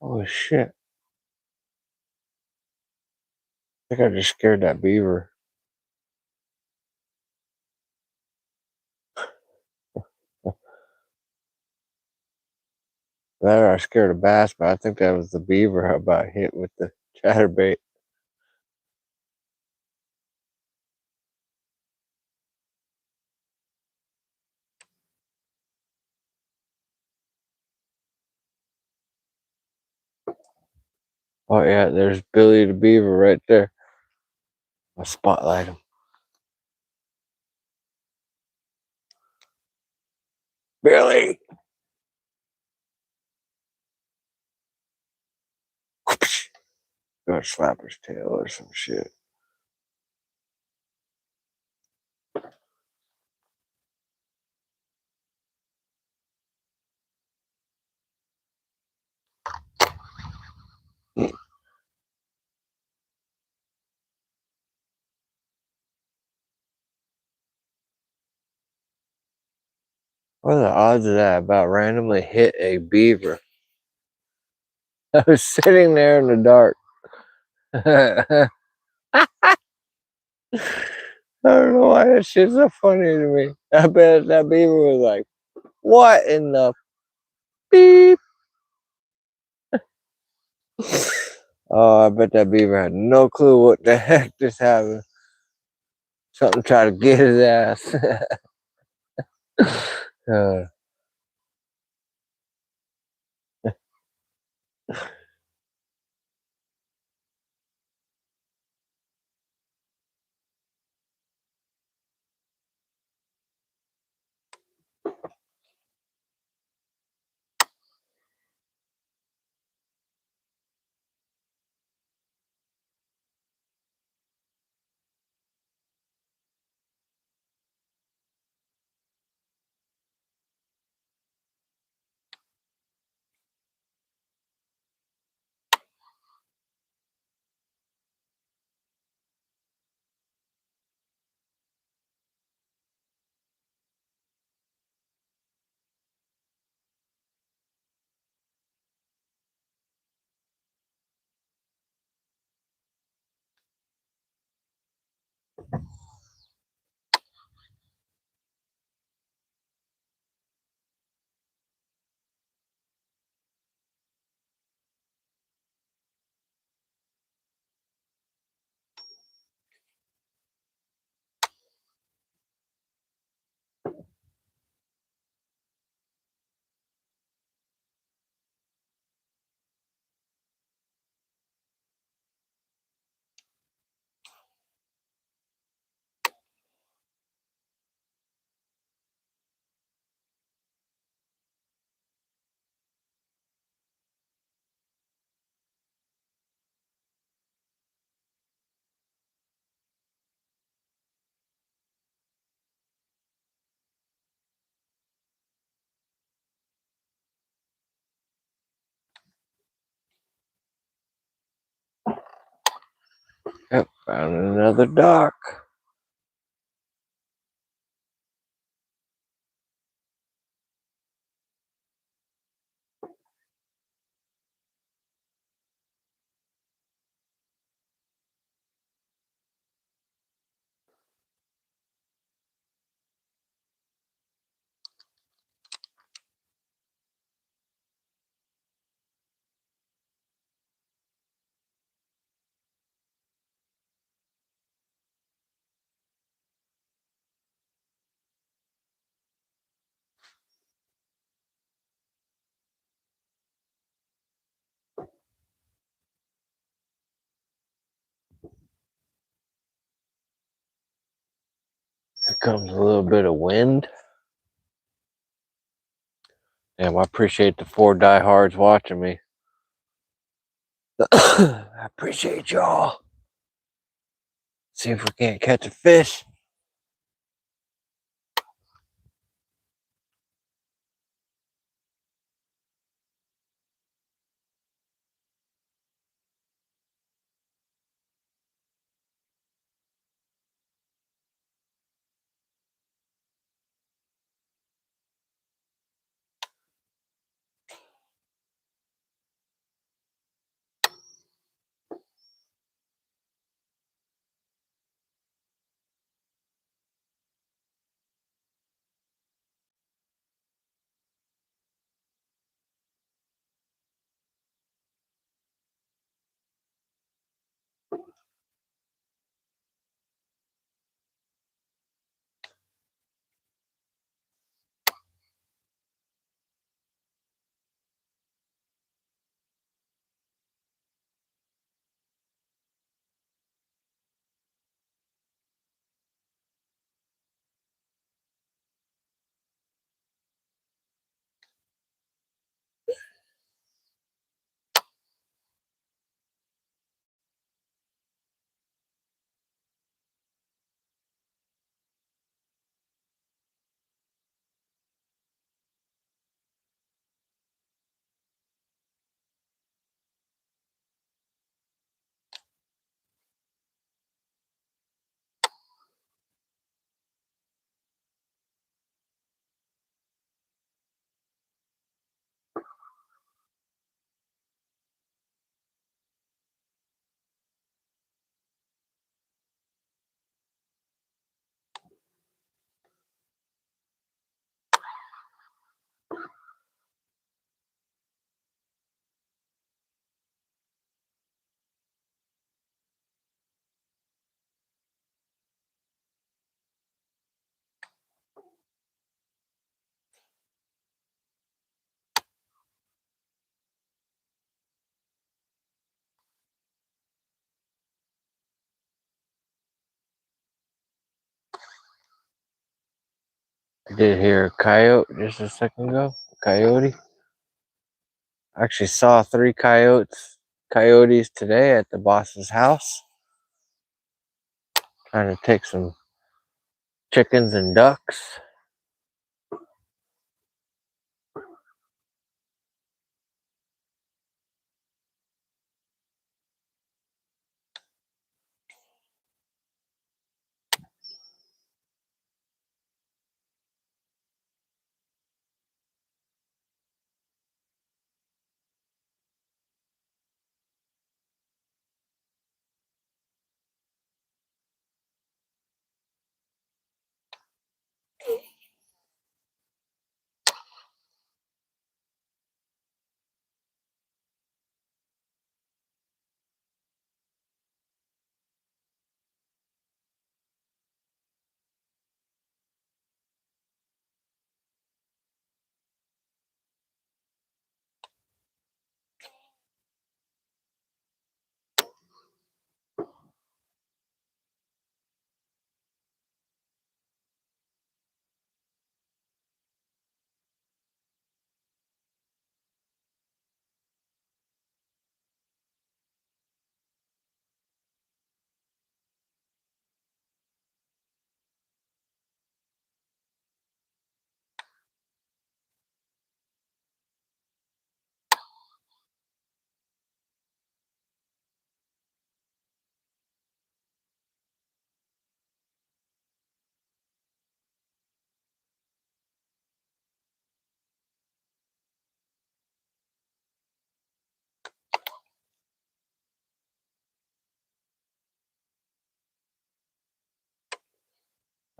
Oh shit. I think I just scared that beaver. There, I scared a bass, but I think that was the beaver I about hit with the chatterbait. Oh yeah, there's Billy the beaver right there. I'll spotlight him. Billy! Gonna slap his tail or some shit. What are the odds of that? About randomly hit a beaver. I was sitting there in the dark. I don't know why that shit's so funny to me. I bet that beaver was like, what in the beep? Oh, I bet that beaver had no clue what the heck just happened. Something tried to get his ass. uh, yep, found another dock. Here comes a little bit of wind. Damn, I appreciate the 4 diehards watching me. I appreciate y'all. See if we can't catch a fish. I did hear a coyote just a second ago. Coyote. I actually saw 3 coyotes today at the boss's house. Trying to take some chickens and ducks.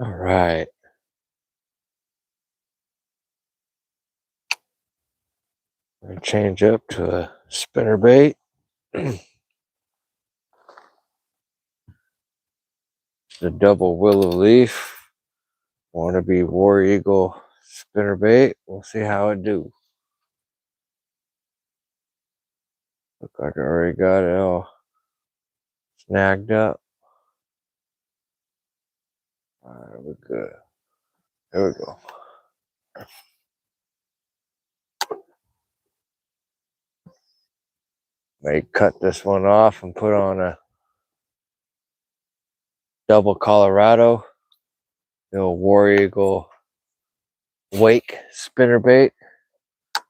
All right. I'm gonna change up to a spinnerbait. It's a double willow leaf. Want to be War Eagle spinnerbait. We'll see how it do. Look like I already got it all snagged up. All right, we're good. There we go. May cut this one off and put on a double Colorado, the old War Eagle wake spinnerbait,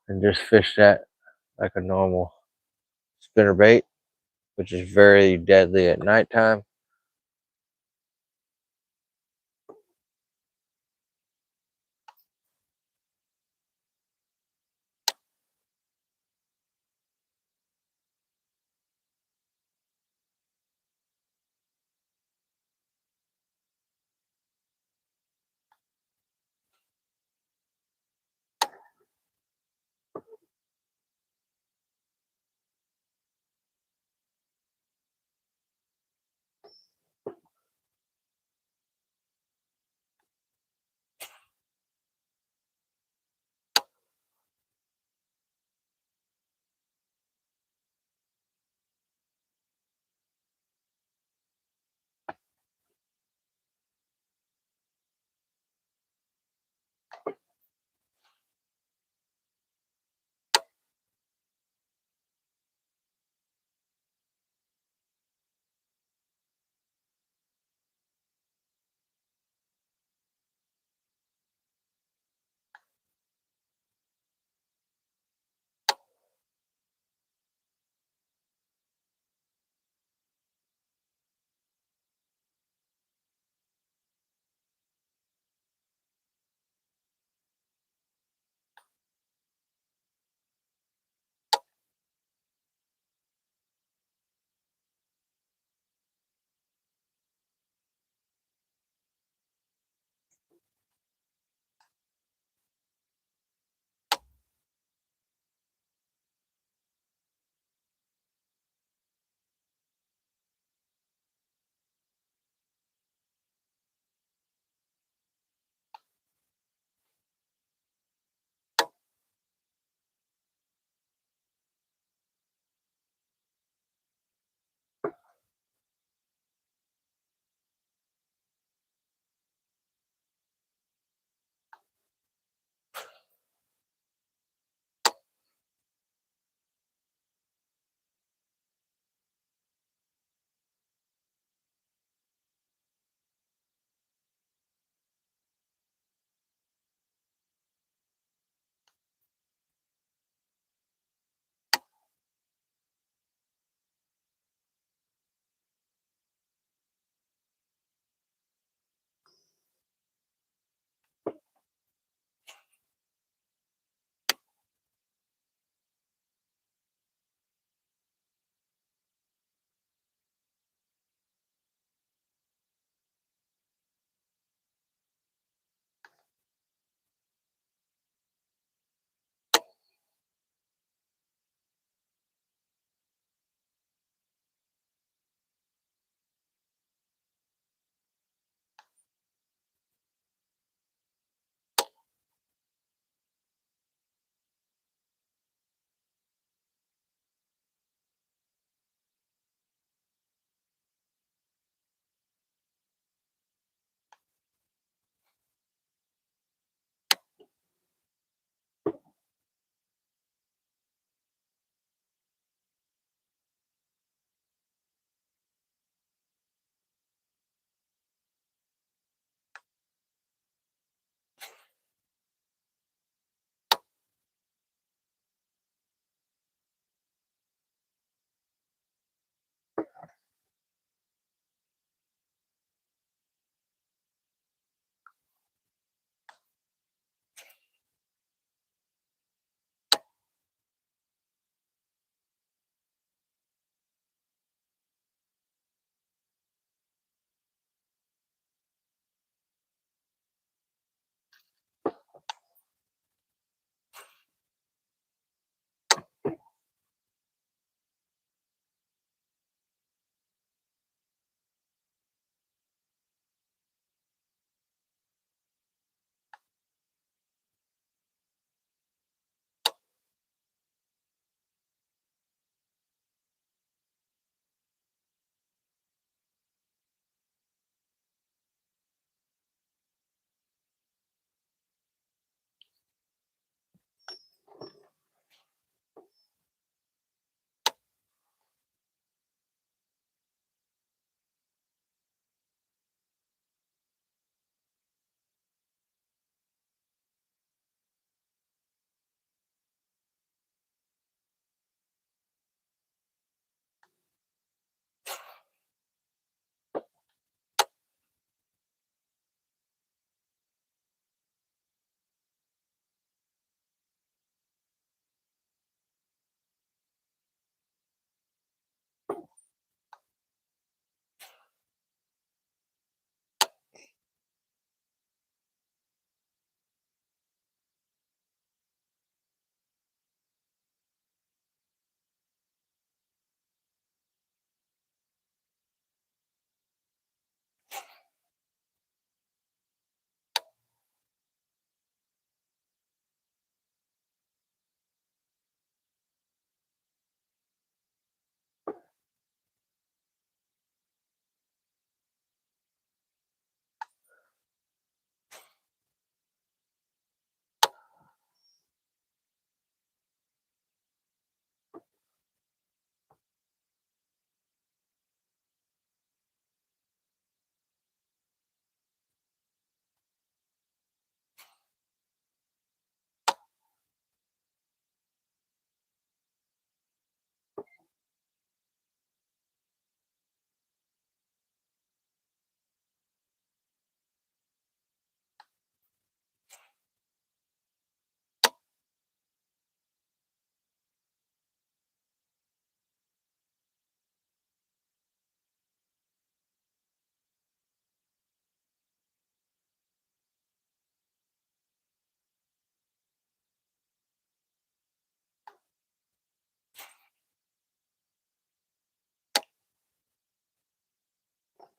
and just fish that like a normal spinnerbait, which is very deadly at nighttime.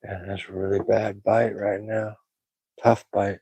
Yeah, that's a really bad bite right now. Tough bite.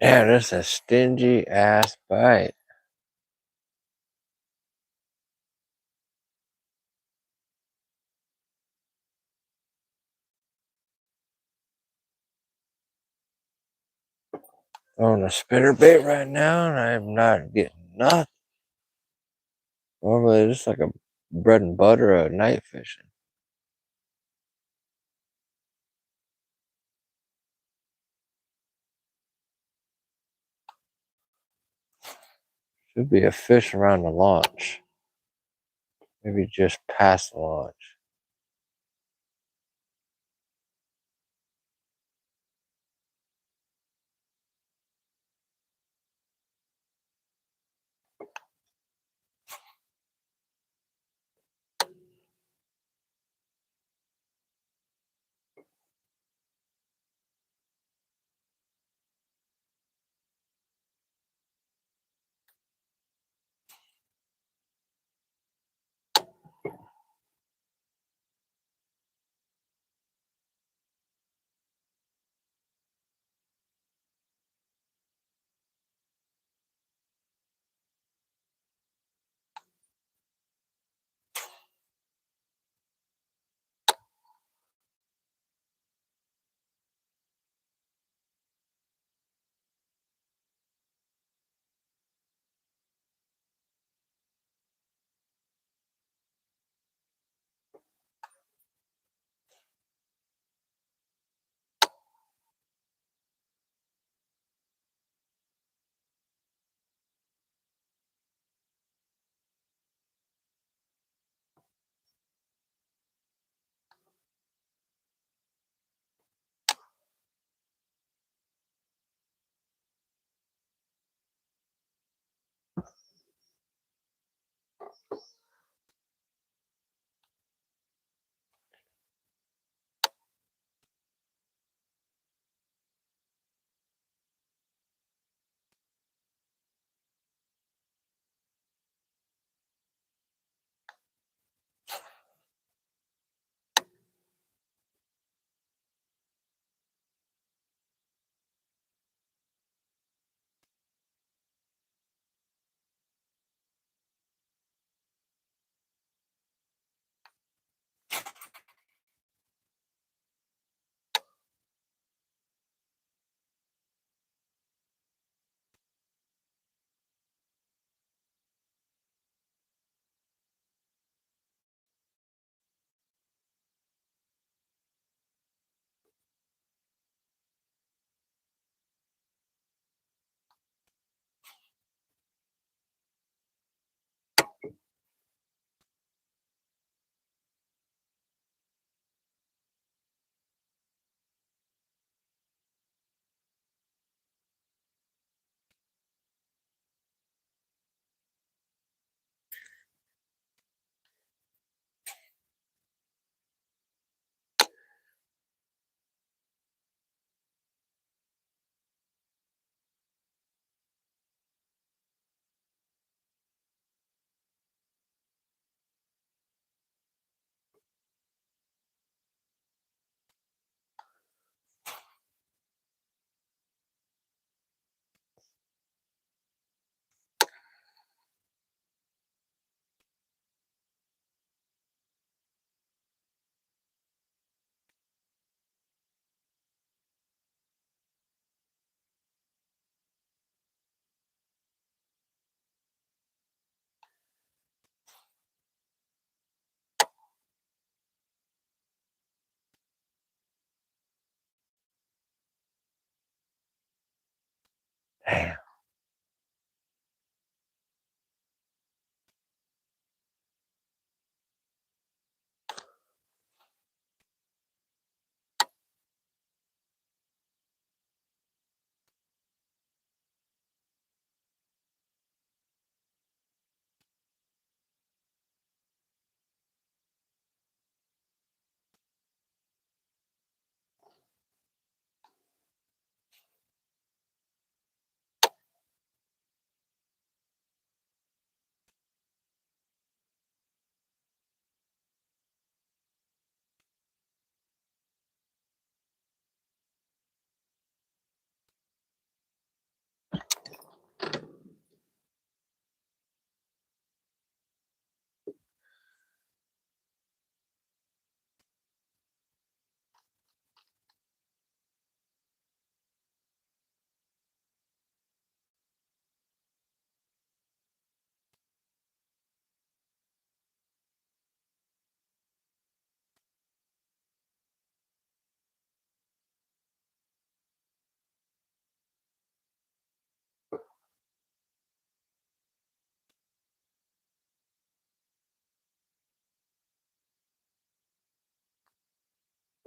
Yeah, that's a stingy ass bite. On a spinnerbait right now, and I'm not getting nothing. Normally, it's like a bread and butter of night fishing. Should be a fish around the launch. Maybe just past launch.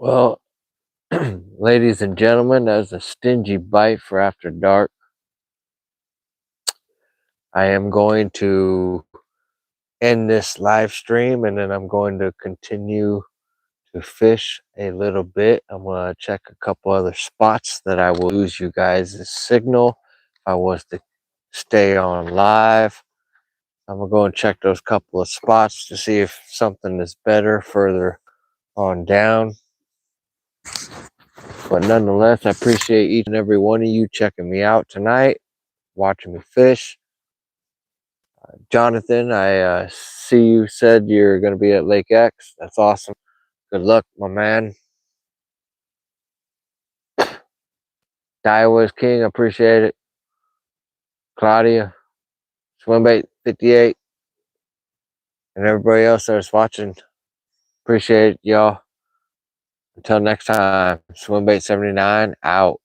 Well, ladies and gentlemen, that was a stingy bite for after dark. I am going to end this live stream, and then I'm going to continue to fish a little bit. I'm going to check a couple other spots that I will lose you guys' signal if I was to stay on live. I'm going to go and check those couple of spots to see if something is better further on down. But nonetheless, I appreciate each and every one of you checking me out tonight, watching me fish. Jonathan, I see you said you're going to be at Lake X. That's awesome. Good luck, my man. Daiwa's King, I appreciate it. Claudia, Swimbait 58, and everybody else that's watching. Appreciate it, y'all. Until next time, Swimbait 79 out.